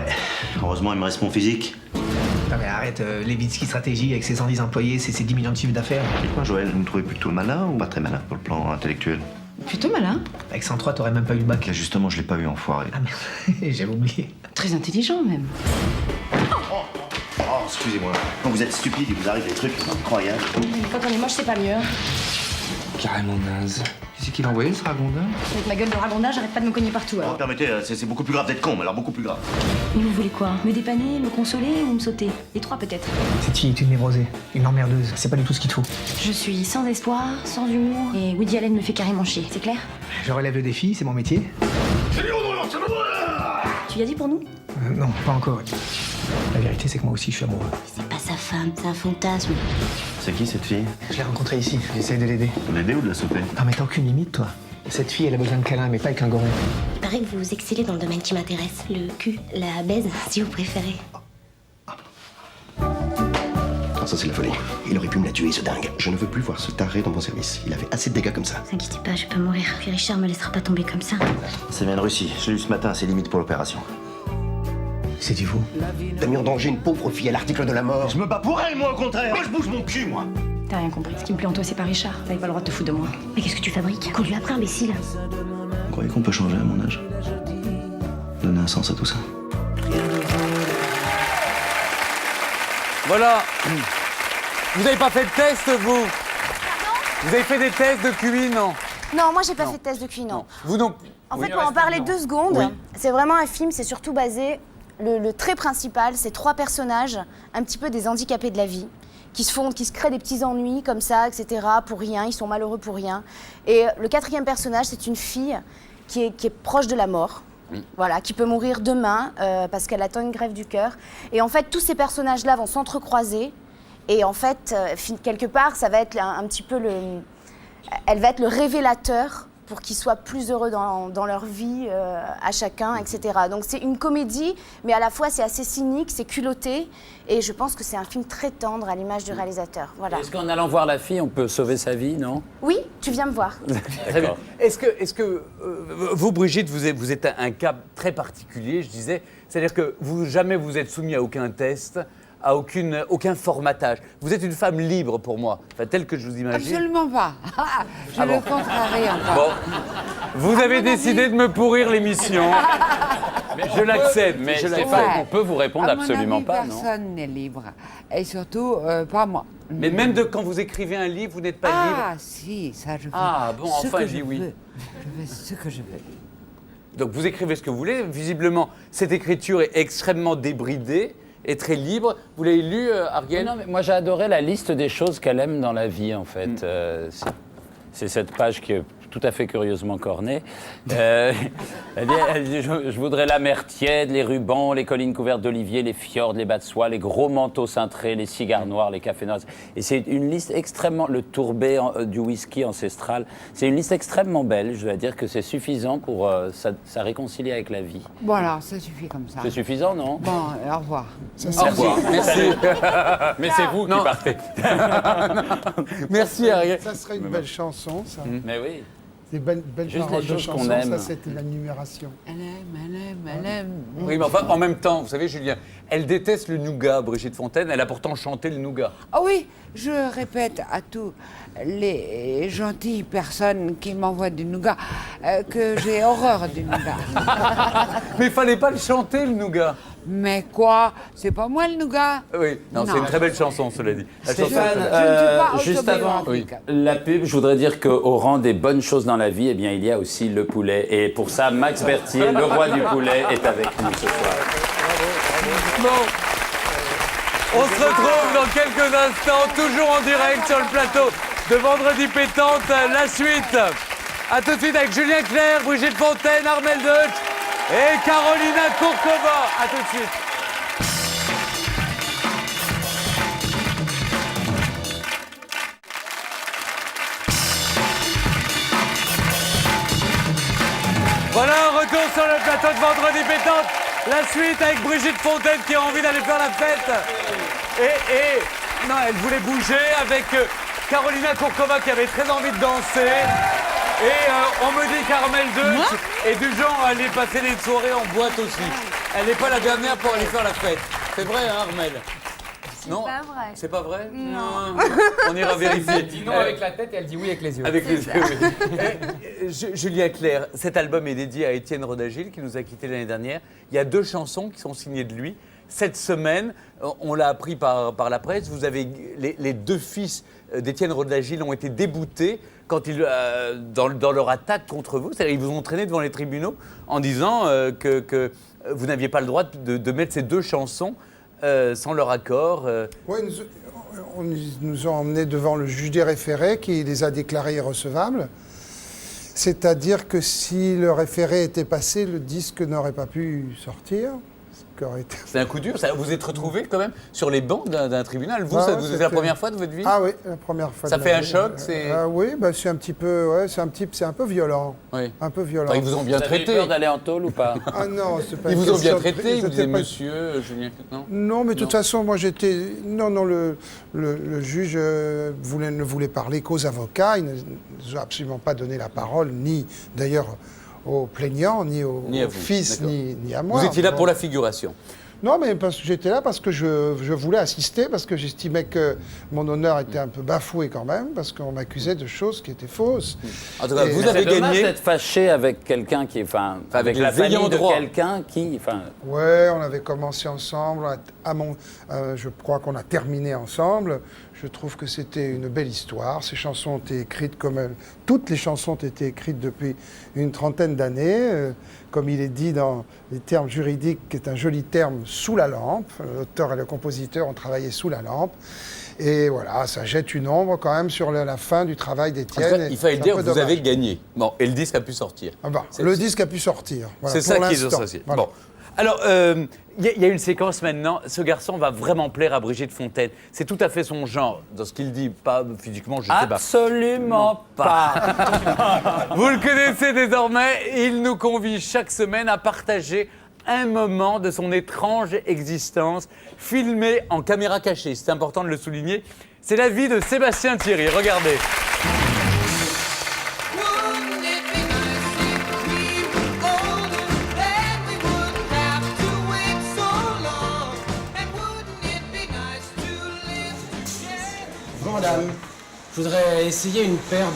Heureusement, il me reste mon physique. Non mais arrête, Levitsky Stratégie avec ses 110 employés, c'est ses 10 millions de chiffre d'affaires. Dites-moi, Joël, vous me trouvez plutôt malin ou pas très malin pour le plan intellectuel? Plutôt malin. Avec 103, t'aurais même pas eu le bac. Là, justement, je l'ai pas eu, enfoiré. Ah merde, j'avais oublié. Très intelligent même. Oh, excusez-moi. Quand vous êtes stupide, il vous arrive des trucs incroyables. Mais quand on est moche, c'est pas mieux. Carrément naze. Qui c'est qui l'a envoyé, ce ragondin? Avec ma gueule de ragondin, j'arrête pas de me cogner partout Oh, alors. permettez, c'est beaucoup plus grave d'être con, mais alors beaucoup plus grave. Mais vous voulez quoi? Me dépanner, me consoler ou me sauter? Les 3 peut-être. Cette fille est une névrosée, une emmerdeuse. C'est pas du tout ce qu'il te faut. Je suis sans espoir, sans humour, et Woody Allen me fait carrément chier, c'est clair? Je relève le défi, c'est mon métier. Tu y as dit pour nous? Non, pas encore. La vérité, c'est que moi aussi, je suis amoureux. C'est pas sa femme, c'est un fantasme. C'est qui cette fille? Je l'ai rencontrée ici, j'essaie de l'aider. De l'aider ou de la sauter? Non mais t'as aucune limite, toi. Cette fille, elle a besoin de câlin, mais pas avec un goron. Il paraît que vous excellez dans le domaine qui m'intéresse, le cul, la baise, si vous préférez. Ça, c'est la folie. Il aurait pu me la tuer, ce dingue. Je ne veux plus voir ce taré dans mon service. Il a fait assez de dégâts comme ça. Ne vous inquiétez pas, je peux mourir. Puis Richard me laissera pas tomber comme ça. Ça vient de Russie. Je l'ai eu ce matin, c'est limite pour l'opération. C'est du fou. T'as mis en danger une pauvre fille à l'article de la mort. Je me bats pour elle, moi, au contraire. Moi, je bouge mon cul, moi. T'as rien compris. Ce qui me plaît en toi, c'est pas Richard. T'avais pas le droit de te foutre de moi. Mais qu'est-ce que tu fabriques? Qu'on lui a pris, imbécile. Vous croyez qu'on peut changer à mon âge? Donner un sens à tout ça. Voilà. Vous n'avez pas fait de test, vous? Vous avez fait des tests de QI, non? Non, moi j'ai pas fait de test de QI, non. Vous non. En fait, pour en parler 2 secondes, c'est vraiment un film, c'est surtout basé. Le trait principal, c'est 3 personnages, un petit peu des handicapés de la vie, qui se créent des petits ennuis comme ça, etc., pour rien, ils sont malheureux pour rien. Et le 4e personnage, c'est une fille qui est proche de la mort. Voilà, qui peut mourir demain parce qu'elle attend une greffe du cœur. Et en fait, tous ces personnages-là vont s'entrecroiser. Et en fait, quelque part, ça va être un petit peu elle va être le révélateur pour qu'ils soient plus heureux dans leur vie à chacun, etc. Donc c'est une comédie, mais à la fois c'est assez cynique, c'est culotté. Et je pense que c'est un film très tendre à l'image du réalisateur. Voilà. Est-ce qu'en allant voir la fille, on peut sauver sa vie, non? Oui, tu viens me voir. Très bien. Est-ce que vous, Brigitte, vous êtes un cas très particulier, je disais, c'est-à-dire que jamais vous êtes soumis à aucun test, à aucun formatage. Vous êtes une femme libre pour moi, enfin, telle que je vous imagine. Absolument pas. Je le contrarie encore. Bon, vous avez décidé de me pourrir l'émission. Je l'accepte. Mais je Stéphane, l'accepte. on peut vous répondre À mon absolument avis, pas, non? personne n'est libre. Et surtout, pas moi. Mais même quand vous écrivez un livre, vous n'êtes pas libre? Ah, si, ça je fais. Ah, bon, ce enfin, que je dis je oui. veux. Je fais ce que je veux. Donc vous écrivez ce que vous voulez. Visiblement, cette écriture est extrêmement débridée et très libre. Vous l'avez lu, Ariel? Non, mais moi j'ai adoré la liste des choses qu'elle aime dans la vie, en fait. C'est cette page qui est tout à fait curieusement cornée. Elle dit, je voudrais la mer tiède, les rubans, les collines couvertes d'oliviers, les fjords, les bas de soie, les gros manteaux cintrés, les cigares noirs, les cafés noirs. Et c'est une liste extrêmement... Le tourbé du whisky ancestral. C'est une liste extrêmement belle. Je dois dire que c'est suffisant pour ça réconcilier avec la vie. Voilà, ça suffit comme ça. C'est suffisant, non? Bon, au revoir. Au revoir. Merci. Mais c'est vous qui partez. Merci, Ariel. Ça serait une belle chanson, ça. Mais oui. Des belles Juste paroles les de choses qu'on chansons, aime. ça c'était la numération. Elle aime. Oui, mais enfin, en même temps, vous savez, Julien, elle déteste le nougat, Brigitte Fontaine. Elle a pourtant chanté le nougat. Ah oui, je répète à tous les gentilles personnes qui m'envoient du nougat que j'ai horreur du nougat. Mais il fallait pas le chanter, le nougat. Mais quoi? C'est pas moi le nougat? Oui, non, c'est une très belle chanson, cela dit. La chanson- Stéphane, juste avant oui. la pub, je voudrais dire qu'au rang des bonnes choses dans la vie, eh bien, il y a aussi le poulet. Et pour ça, Max Berthier, le roi du poulet, est avec nous ce soir. Bon. On se retrouve dans quelques instants, toujours en direct sur le plateau de Vendredi Pétante. La suite. A tout de suite avec Julien Clerc, Brigitte Fontaine, Armel Deutsch et Carolina Kurkova. A tout de suite. Voilà, un retour sur le plateau de Vendredi Pétante. La suite avec Brigitte Fontaine qui a envie d'aller faire la fête. Et non, elle voulait bouger avec Carolina Kurkova qui avait très envie de danser. Et on me dit qu'Armel Deutsch est du genre à aller passer les soirées en boîte aussi. Elle n'est pas la dernière pour aller faire la fête. C'est vrai, hein, Armel? Non, pas vrai. C'est pas vrai? Non. On ira vérifier. Elle dit non avec la tête et elle dit oui avec les yeux. Avec les yeux, oui. Julien Clerc, cet album est dédié à Étienne Rodagil qui nous a quittés l'année dernière. Il y a 2 chansons qui sont signées de lui. Cette semaine, on l'a appris par la presse, vous avez les 2 fils d'Étienne Rodagil ont été déboutés quand dans leur attaque contre vous. C'est-à-dire qu'ils vous ont traîné devant les tribunaux en disant que vous n'aviez pas le droit de mettre ces 2 chansons sans leur accord. Oui, ils nous ont emmenés devant le juge des référés qui les a déclarés irrecevables. C'est-à-dire que si le référé était passé, le disque n'aurait pas pu sortir. C'est un coup dur, ça vous êtes retrouvé quand même sur les bancs d'un tribunal. Vous, Ah, c'est la première fois de votre vie? Ah oui, la première fois. Ça de fait ma un vie. choc, Oui, bah, c'est un petit peu, ouais, c'est un peu violent. Oui. Un peu violent. Enfin, ils vous ont bien Vous avez eu traité. peur d'aller en tôle ou pas? Ah non, c'est pas. Ils une vous ont bien question de- traité, ils vous disaient c'était pas- monsieur, Julien, non? Non, mais de toute façon, moi j'étais. Non, le juge ne voulait parler qu'aux avocats. Il ne nous a absolument pas donné la parole, ni d'ailleurs aux plaignants, ni aux Ni à vous, fils, d'accord. ni à moi. Vous étiez là Bon. pour la figuration. Non, mais j'étais là parce que je voulais assister, parce que j'estimais que mon honneur était un peu bafoué quand même, parce qu'on m'accusait de choses qui étaient fausses. En tout cas, vous avez C'est dommage gagné. d'être fâché avec quelqu'un qui, enfin, avec les la famille ayants de droit. quelqu'un qui, enfin, Ouais, on avait commencé ensemble. Je crois qu'on a terminé ensemble. Je trouve que c'était une belle histoire. Ces chansons ont été écrites toutes les chansons ont été écrites depuis une trentaine d'années. Comme il est dit dans les termes juridiques, qui est un joli terme, sous la lampe. L'auteur et le compositeur ont travaillé sous la lampe. Et voilà, ça jette une ombre quand même sur la fin du travail En tout d'Étienne. cas, et il fallait c'est le un dire, peu vous dommage. avez gagné. Bon, et le disque a pu sortir. Ah bah, le disque a pu sortir. Voilà, C'est ça pour qui est l'instant. associé. Voilà. Bon. Alors, il y a une séquence maintenant. Ce garçon va vraiment plaire à Brigitte Fontaine. C'est tout à fait son genre, dans ce qu'il dit, pas physiquement, je sais pas. absolument pas. Vous le connaissez désormais. Il nous convie chaque semaine à partager un moment de son étrange existence, filmé en caméra cachée. C'est important de le souligner. C'est la vie de Sébastien Thierry. Regardez. Bonjour madame, je voudrais essayer une paire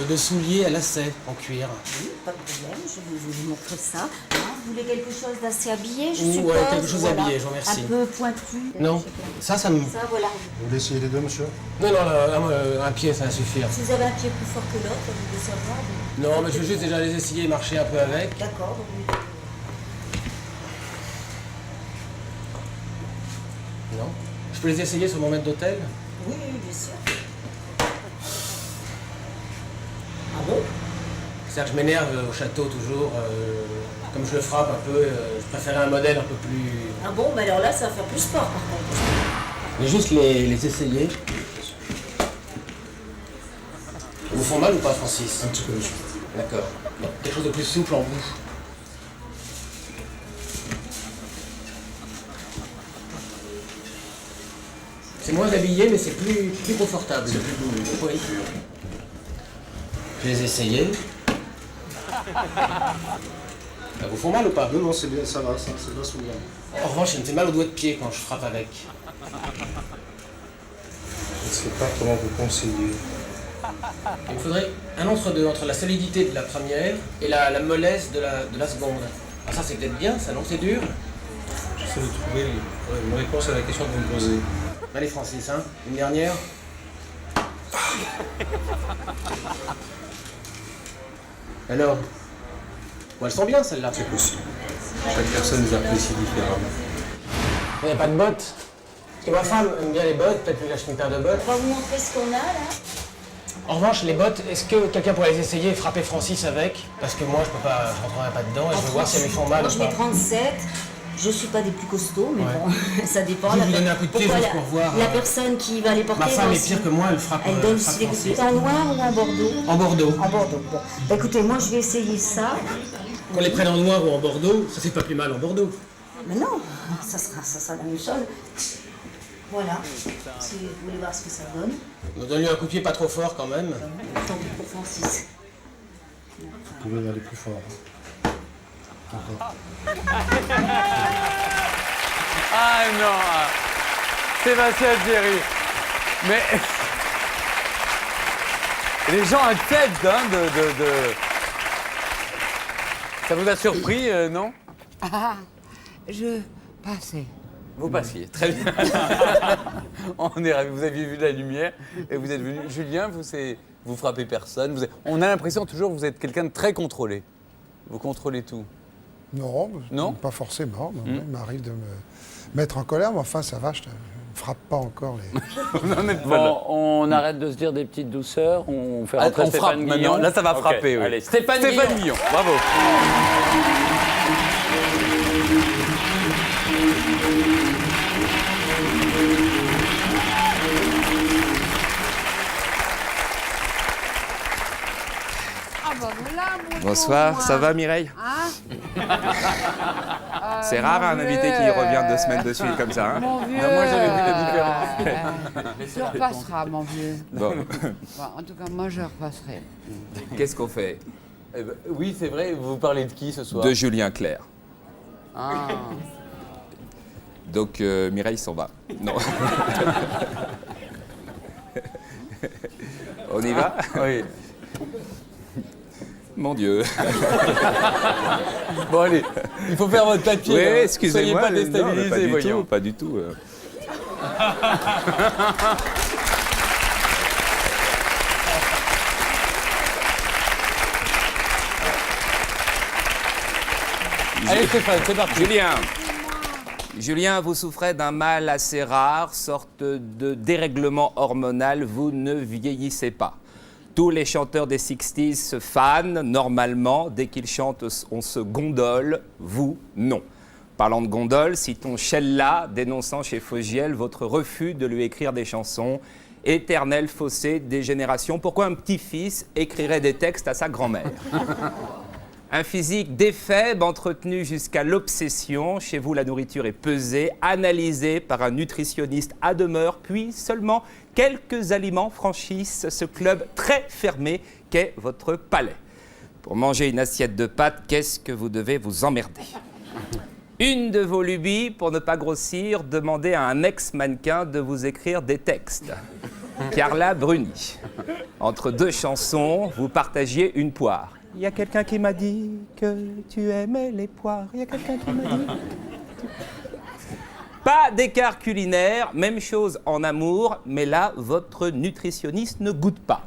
de souliers à lacets en cuir. Oui, pas de problème, je vais vous montrer ça. Ah, vous voulez quelque chose d'assez habillé, je Ouais, suppose? quelque chose Voilà. habillé, je vous remercie. Un peu pointu. Non, ça me... Ça, voilà. Vous voulez essayer les deux, monsieur? Non, un pied, ça va suffire. Si vous avez un pied plus fort que l'autre, vous voulez savoir? Non, mais je veux juste déjà les essayer et marcher un peu avec. D'accord. Non. Je peux les essayer sur mon maître d'hôtel? Oui, bien sûr. Ah bon? C'est-à-dire que je m'énerve au château toujours, comme je le frappe un peu, je préférais un modèle un peu plus... Ah bon, mais alors là, ça va faire plus sport par contre. Mais juste les essayer. Ils vous font mal ou pas, Francis? Un petit peu, monsieur. D'accord. Bon, quelque chose de plus souple en bout. C'est moins habillé, mais c'est plus confortable. C'est plus doux. Oui. Je les ai essayés. Vous font mal ou pas? Non, c'est bien, ça va, ça va souvent. En revanche, il me fait mal au doigt de pied quand je frappe avec. Je ne sais pas comment vous conseiller. Il me faudrait un entre-deux, entre la solidité de la première et la mollesse de la seconde. Ah, ça, c'est peut-être bien, ça, non? C'est dur? J'essaie de trouver une réponse à la question que vous me posez. Allez, Francis, hein? Une dernière? Alors? Bon, elles sont bien, celles-là. C'est possible. Chaque personne les apprécie différemment. Il n'y a pas de bottes? Parce que ma femme aime bien les bottes, peut-être lui acheter une paire de bottes. On va vous montrer ce qu'on a là. En revanche, les bottes, est-ce que quelqu'un pourrait les essayer et frapper Francis avec? Parce que moi, je peux pas, je rentrerai pas dedans et je veux voir si elles lui font mal Moi, ou je pas. mets 37. Je suis pas des plus costauds, mais Ouais. bon, ça dépend. Je vais vous donner un coup de pied Pourquoi juste pour voir, La personne qui va les porter. Ma femme va est aussi- pire que moi, elle frappe. Elle donne frappe aussi des coups de Francis. pied. En noir ou en bordeaux? En Bordeaux. En Bordeaux. Bon. Bah, écoutez, moi je vais essayer ça. Qu'on les prenne en noir ou en Bordeaux, ça fait pas plus mal en Bordeaux. Mais non, ça sera la même chose. Voilà. Si vous voulez voir ce que ça donne. Donne-lui un coup de pied pas trop fort quand même. Tant pis pour Francis. Vous pouvez aller plus fort. Ah non, Sébastien Thierry. Mais les gens inquiètent de... Ça vous a surpris, non? Ah, je passais. Vous passiez, très bien. On est ravis, vous aviez vu la lumière et vous êtes venu. Julien, vous frappez personne. On a l'impression toujours que vous êtes quelqu'un de très contrôlé. Vous contrôlez tout. Non, pas forcément. Non, Il m'arrive de me mettre en colère, mais enfin, ça va, je ne frappe pas encore les... Bon, on arrête de se dire des petites douceurs, on fait Ah, rentrer on Stéphane frappe Guillon. maintenant. Là, ça va Ok, frapper, oui. Allez, Stéphane Guillon, bravo. Ah bah voilà, Bonsoir, ça va Mireille? C'est rare un invité qui revient 2 semaines de suite comme ça. Hein? Mon vieux, moi, j'avais vu la différence. Tu repasseras, mon vieux. Bon. Bon, en tout cas, moi, je repasserai. Qu'est-ce qu'on fait? Eh ben, oui, c'est vrai, vous parlez de qui ce soir? De Julien Clerc. Ah. Donc Mireille s'en va. Non. On y va? Oui. Mon Dieu. Bon, allez, il faut faire votre papier. Oui, là. excusez-moi. Soyez pas non, déstabilisés, voyons. Pas du tout. Allez, Stéphane, c'est parti. Julien, vous souffrez d'un mal assez rare, sorte de dérèglement hormonal, vous ne vieillissez pas. Tous les chanteurs des 60s se fanent, normalement, dès qu'ils chantent, on se gondole, vous, non. Parlant de gondole, citons Sheila, dénonçant chez Fogiel votre refus de lui écrire des chansons. Éternel fossé des générations, pourquoi un petit-fils écrirait des textes à sa grand-mère? Un physique défaible, entretenu jusqu'à l'obsession. Chez vous, la nourriture est pesée, analysée par un nutritionniste à demeure, puis seulement quelques aliments franchissent ce club très fermé qu'est votre palais. Pour manger une assiette de pâtes, qu'est-ce que vous devez vous emmerder? Une de vos lubies, pour ne pas grossir, demandez à un ex-mannequin de vous écrire des textes. Carla Bruni. Entre deux chansons, vous partagiez une poire. Il y a quelqu'un qui m'a dit que tu aimais les poires. Il y a quelqu'un qui m'a dit... Pas d'écart culinaire, même chose en amour, mais là, votre nutritionniste ne goûte pas.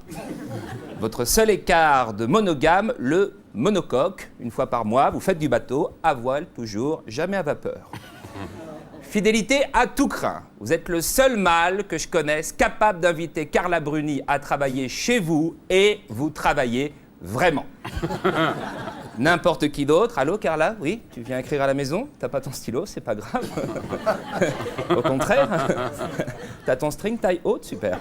Votre seul écart de monogame, le monocoque. Une fois par mois, vous faites du bateau, à voile toujours, jamais à vapeur. Fidélité à tout craint. Vous êtes le seul mâle que je connaisse capable d'inviter Carla Bruni à travailler chez vous et vous travaillez vraiment. N'importe qui d'autre. Allô, Carla? Oui, tu viens écrire à la maison? T'as pas ton stylo? C'est pas grave. Au contraire. T'as ton string taille haute? Super.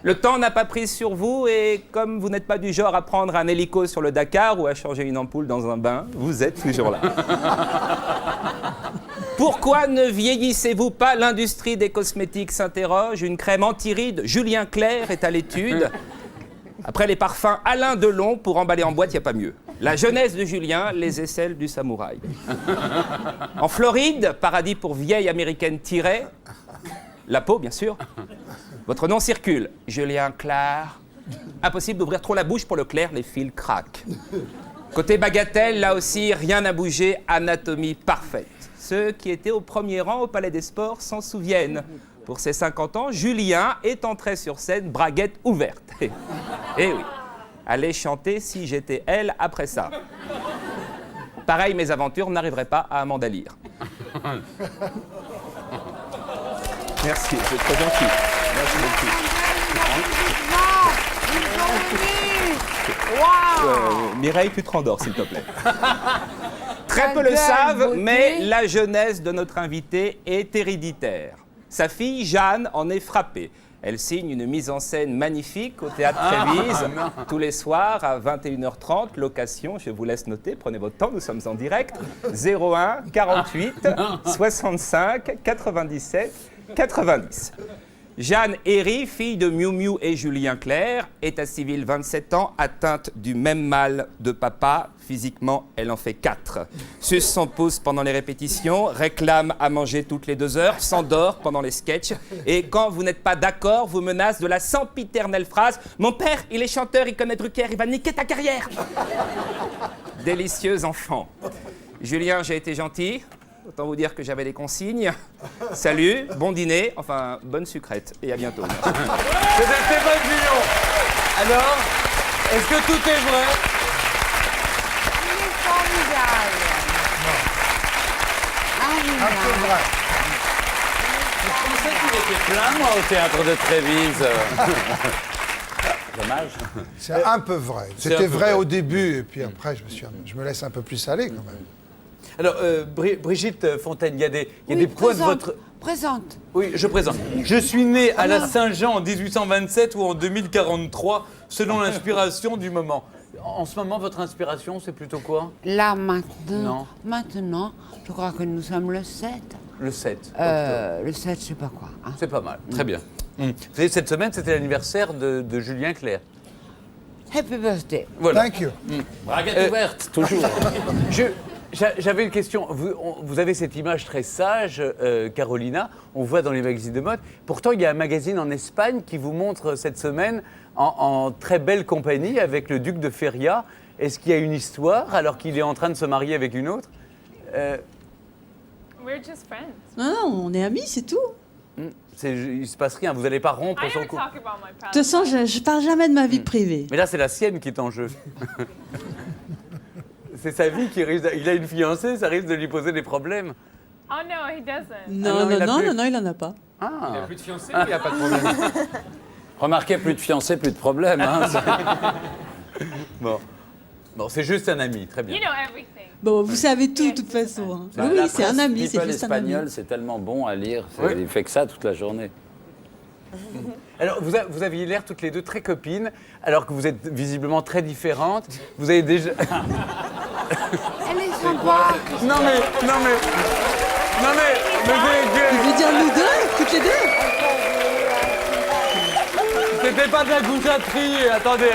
Le temps n'a pas pris sur vous et comme vous n'êtes pas du genre à prendre un hélico sur le Dakar ou à changer une ampoule dans un bain, vous êtes toujours là. Pourquoi ne vieillissez-vous pas? L'industrie des cosmétiques s'interroge. Une crème anti-rides Julien Clerc est à l'étude. Après les parfums Alain Delon, pour emballer en boîte, il n'y a pas mieux. La jeunesse de Julien, les aisselles du samouraï. En Floride, paradis pour vieilles américaines tirées, la peau, bien sûr. Votre nom circule, Julien Clerc. Impossible d'ouvrir trop la bouche pour le clair, les fils craquent. Côté bagatelle, là aussi, rien n'a bougé, anatomie parfaite. Ceux qui étaient au premier rang au Palais des Sports s'en souviennent. Pour ses 50 ans, Julien est entré sur scène, braguette ouverte. Et oui, allez chanter Si j'étais elle après ça. Pareil, mes aventures n'arriveraient pas à Amanda Lear. Merci, c'est très gentil. Merci beaucoup. Mireille, tu te rendors, s'il te plaît. Très peu le savent, mais la jeunesse de notre invité est héréditaire. Sa fille, Jeanne, en est frappée. Elle signe une mise en scène magnifique au Théâtre Trévise, tous les soirs à 21h30. Location, je vous laisse noter, prenez votre temps, nous sommes en direct. 01 48 65 97 90. Jeanne Herry, fille de Miu Miu et Julien Clerc, état civil 27 ans, atteinte du même mal de papa. Physiquement, elle en fait 4. Suce son pouce pendant les répétitions, réclame à manger toutes les 2 heures, s'endort pendant les sketchs. Et quand vous n'êtes pas d'accord, vous menace de la sempiternelle phrase « Mon père, il est chanteur, il connaît Drucker, il va niquer ta carrière !» Délicieux enfant. Julien, j'ai été gentil. Autant vous dire que j'avais des consignes. Salut, bon dîner, enfin, bonne sucrète. Et à bientôt. C'était Stéphane Guillon. Alors, est-ce que tout est vrai? Il est formidable. Un peu vrai. Je pensais qu'il était plein, moi, au Théâtre de Trévise. Dommage. C'est un peu vrai. C'était vrai au début, et puis après, je me laisse un peu plus aller quand même. Alors, Brigitte Fontaine, il y a des points de votre... Présente. Oui, je présente. Je suis né à la Saint-Jean en 1827 ou en 2043, selon l'inspiration du moment. En ce moment, votre inspiration, c'est plutôt quoi? Là, maintenant. Non. Maintenant, je crois que nous sommes le 7. Le 7. Le 7, je sais pas quoi. Hein. C'est pas mal. Très bien. Vous savez, cette semaine, c'était l'anniversaire de Julien Clerc. Happy birthday. Voilà. Thank you. Braguette ouverte, toujours. J'avais une question. Vous avez cette image très sage, Carolina. On voit dans les magazines de mode. Pourtant, il y a un magazine en Espagne qui vous montre cette semaine en très belle compagnie avec le duc de Feria. Est-ce qu'il y a une histoire alors qu'il est en train de se marier avec une autre We're just friends. Non, on est amis, c'est tout. Il se passe rien. Vous n'allez pas rompre son couple. De toute façon, je parle jamais de ma vie privée. Mais là, c'est la sienne qui est en jeu. C'est sa vie qui risque. Il a une fiancée, ça risque de lui poser des problèmes. Oh no, he doesn't. Non, il en a pas. Il n'a plus de fiancé, il n'y a pas de problème. Remarquez, plus de fiancés, plus de problèmes. Hein. Bon, c'est juste un ami, très bien. You know everything. Bon, vous savez tout, de toute façon. Hein. Bah, oui, la c'est un presse ami, c'est people juste un ami. espagnol, c'est tellement bon à lire. Oui. Il fait que ça toute la journée. Alors, vous aviez l'air toutes les deux très copines, alors que vous êtes visiblement très différentes. Vous avez déjà... Elle est sympa. Non mais... Il veut dire nous deux, toutes les deux. C'était pas de la goujaterie. Attendez.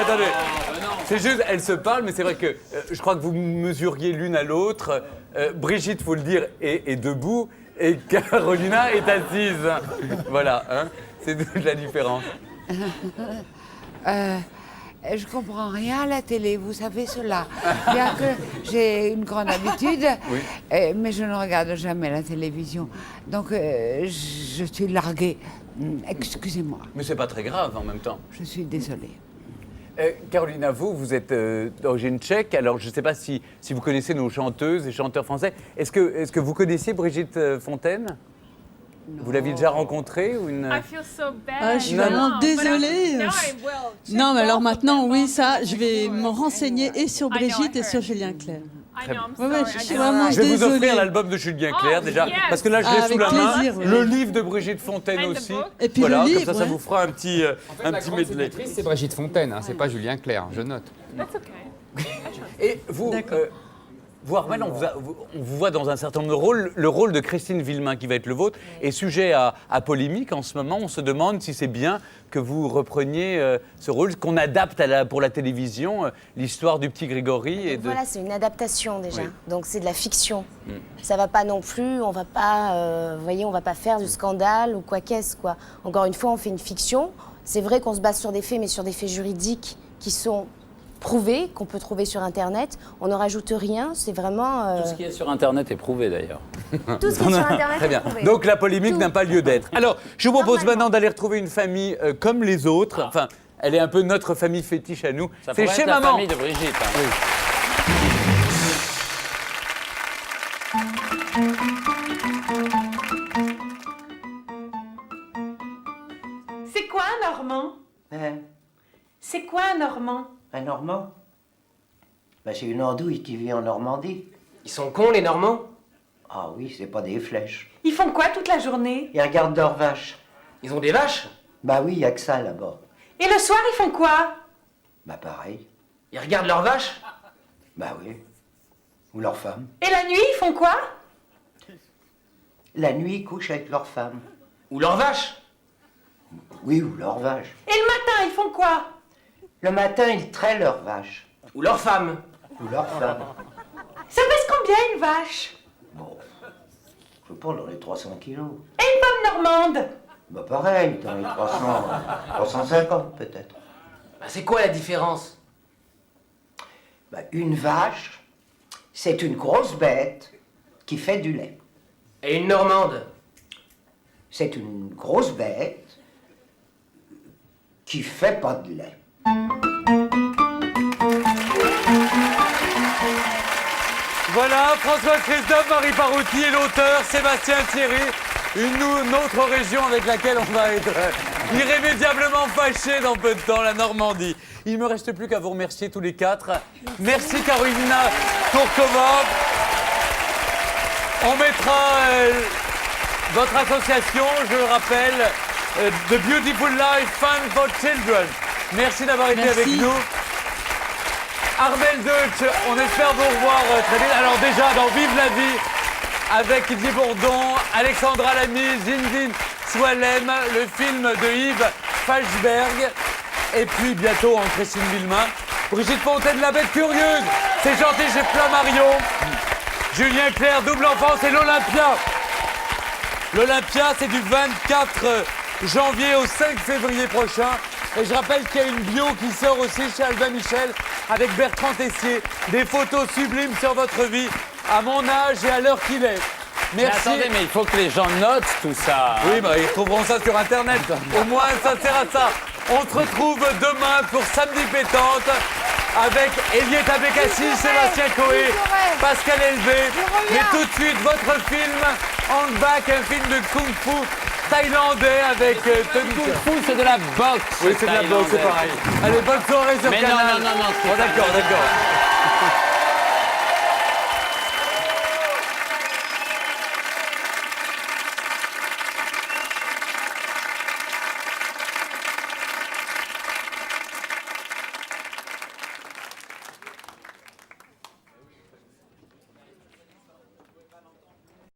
C'est juste, elles se parlent, mais c'est vrai que je crois que vous mesuriez l'une à l'autre. Brigitte, faut le dire, est debout et Carolina est assise. Voilà, hein, c'est toute la différence. Je comprends rien à la télé, vous savez cela. Bien que j'ai une grande habitude, mais je ne regarde jamais la télévision. Donc je suis larguée. Excusez-moi. Mais c'est pas très grave en même temps. Je suis désolée. Carolina, vous êtes d'origine tchèque, alors je ne sais pas si vous connaissez nos chanteuses et chanteurs français. Est-ce que vous connaissiez Brigitte Fontaine ? Non. Vous l'aviez déjà rencontrée ou une... I feel so bad. Ah, je suis vraiment désolée. No, I will. Non, mais alors maintenant, oui, ça, je vais me renseigner et sur Brigitte et sur Julien Clerc. I know, I'm Ouais, sorry. je suis vraiment Je vais vous offrir désolée. l'album de Julien Clerc déjà, yes. parce que là je l'ai sous avec la main. plaisir, oui. Le livre de Brigitte Fontaine And the aussi. book. Et puis voilà, le livre, comme ça ouais. vous fera un petit La grande medley. séductrice, c'est Brigitte Fontaine, hein, c'est pas Julien Clerc, je note. That's okay. Et vous, Armel, on vous voit dans un certain nombre de rôles. Le rôle de Christine Villemain, qui va être le vôtre, est sujet à polémique en ce moment. On se demande si c'est bien que vous repreniez ce rôle, qu'on adapte pour la télévision l'histoire du petit Grégory. Et de... Voilà, c'est une adaptation déjà. Oui. Donc c'est de la fiction. Ça va pas non plus, on va pas, vous voyez, on va pas faire du scandale ou quoi qu'est-ce, quoi. Encore une fois, on fait une fiction. C'est vrai qu'on se base sur des faits, mais sur des faits juridiques qui sont prouvés, qu'on peut trouver sur Internet. On ne rajoute rien, c'est vraiment... Tout ce qui est sur Internet est prouvé d'ailleurs. Tout ce qui est sur Internet Très est bien. prouvé. Donc la polémique Tout. n'a pas lieu d'être. Alors, je vous propose Normalement. maintenant d'aller retrouver une famille comme les autres. Enfin, elle est un peu notre famille fétiche à nous. Ça C'est pourrait chez être la maman. famille de Brigitte. Hein. C'est quoi un Normand? C'est quoi un Normand? Un Normand? Ben, c'est une andouille qui vit en Normandie. Ils sont cons, les Normands? Ah oui, c'est pas des flèches. Ils font quoi toute la journée? Ils regardent leurs vaches. Ils ont des vaches? Bah oui, y a que ça là-bas. Et le soir, ils font quoi? Bah pareil. Ils regardent leurs vaches? Bah oui. Ou leurs femmes. Et la nuit, ils font quoi? La nuit, ils couchent avec leurs femmes. Ou leurs vaches? Oui, ou leurs vaches. Et le matin, ils font quoi? Le matin, ils traient leurs vaches. Ou leurs femmes? Ou leurs femmes. Ça pèse combien une vache? Bon. Je sais pas, dans les 300 kilos. Et une pomme normande? Bah pareil, dans les 350 peut-être. Bah, c'est quoi la différence? Bah, une vache, c'est une grosse bête qui fait du lait. Et une Normande? C'est une grosse bête qui fait pas de lait. Voilà, François-Christophe, Marie Parouti et l'auteur Sébastien Thierry. Une autre région avec laquelle on va être irrémédiablement fâchés dans peu de temps, la Normandie. Il ne me reste plus qu'à vous remercier tous les quatre. Merci Carolina Tourkova. On mettra votre association, je le rappelle, The Beautiful Life Fund for Children. Merci d'avoir été avec nous. Armel Deutsch, on espère vous revoir très vite. Alors déjà, dans Vive la vie, avec Didier Bourdon, Alexandra Lamy, Zinedine Soualem, le film de Yves Falchberg, et puis bientôt en Christine Villemain. Brigitte Fontaine, la bête curieuse, c'est gentil chez Flammarion. Julien Clerc, double enfant, c'est l'Olympia. L'Olympia, c'est du 24 janvier au 5 février prochain. Et je rappelle qu'il y a une bio qui sort aussi chez Albin Michel avec Bertrand Tessier. Des photos sublimes sur votre vie, à mon âge et à l'heure qu'il est. Merci. Mais attendez, mais il faut que les gens notent tout ça. Oui, bah, ils trouveront ça sur Internet. Au moins, ça sert à ça. On se retrouve demain pour Samedi Pétante avec Eliette Abekassi, Sébastien Coé, Pascal Elbé. Mais tout de suite, votre film, Hang Back, un film de Kung Fu thaïlandais avec Tony. Kung Fu, c'est de la boxe. Oui, c'est de la boxe, c'est pareil. Allez, bonne soirée sur Mais Canal. non. Oh, d'accord.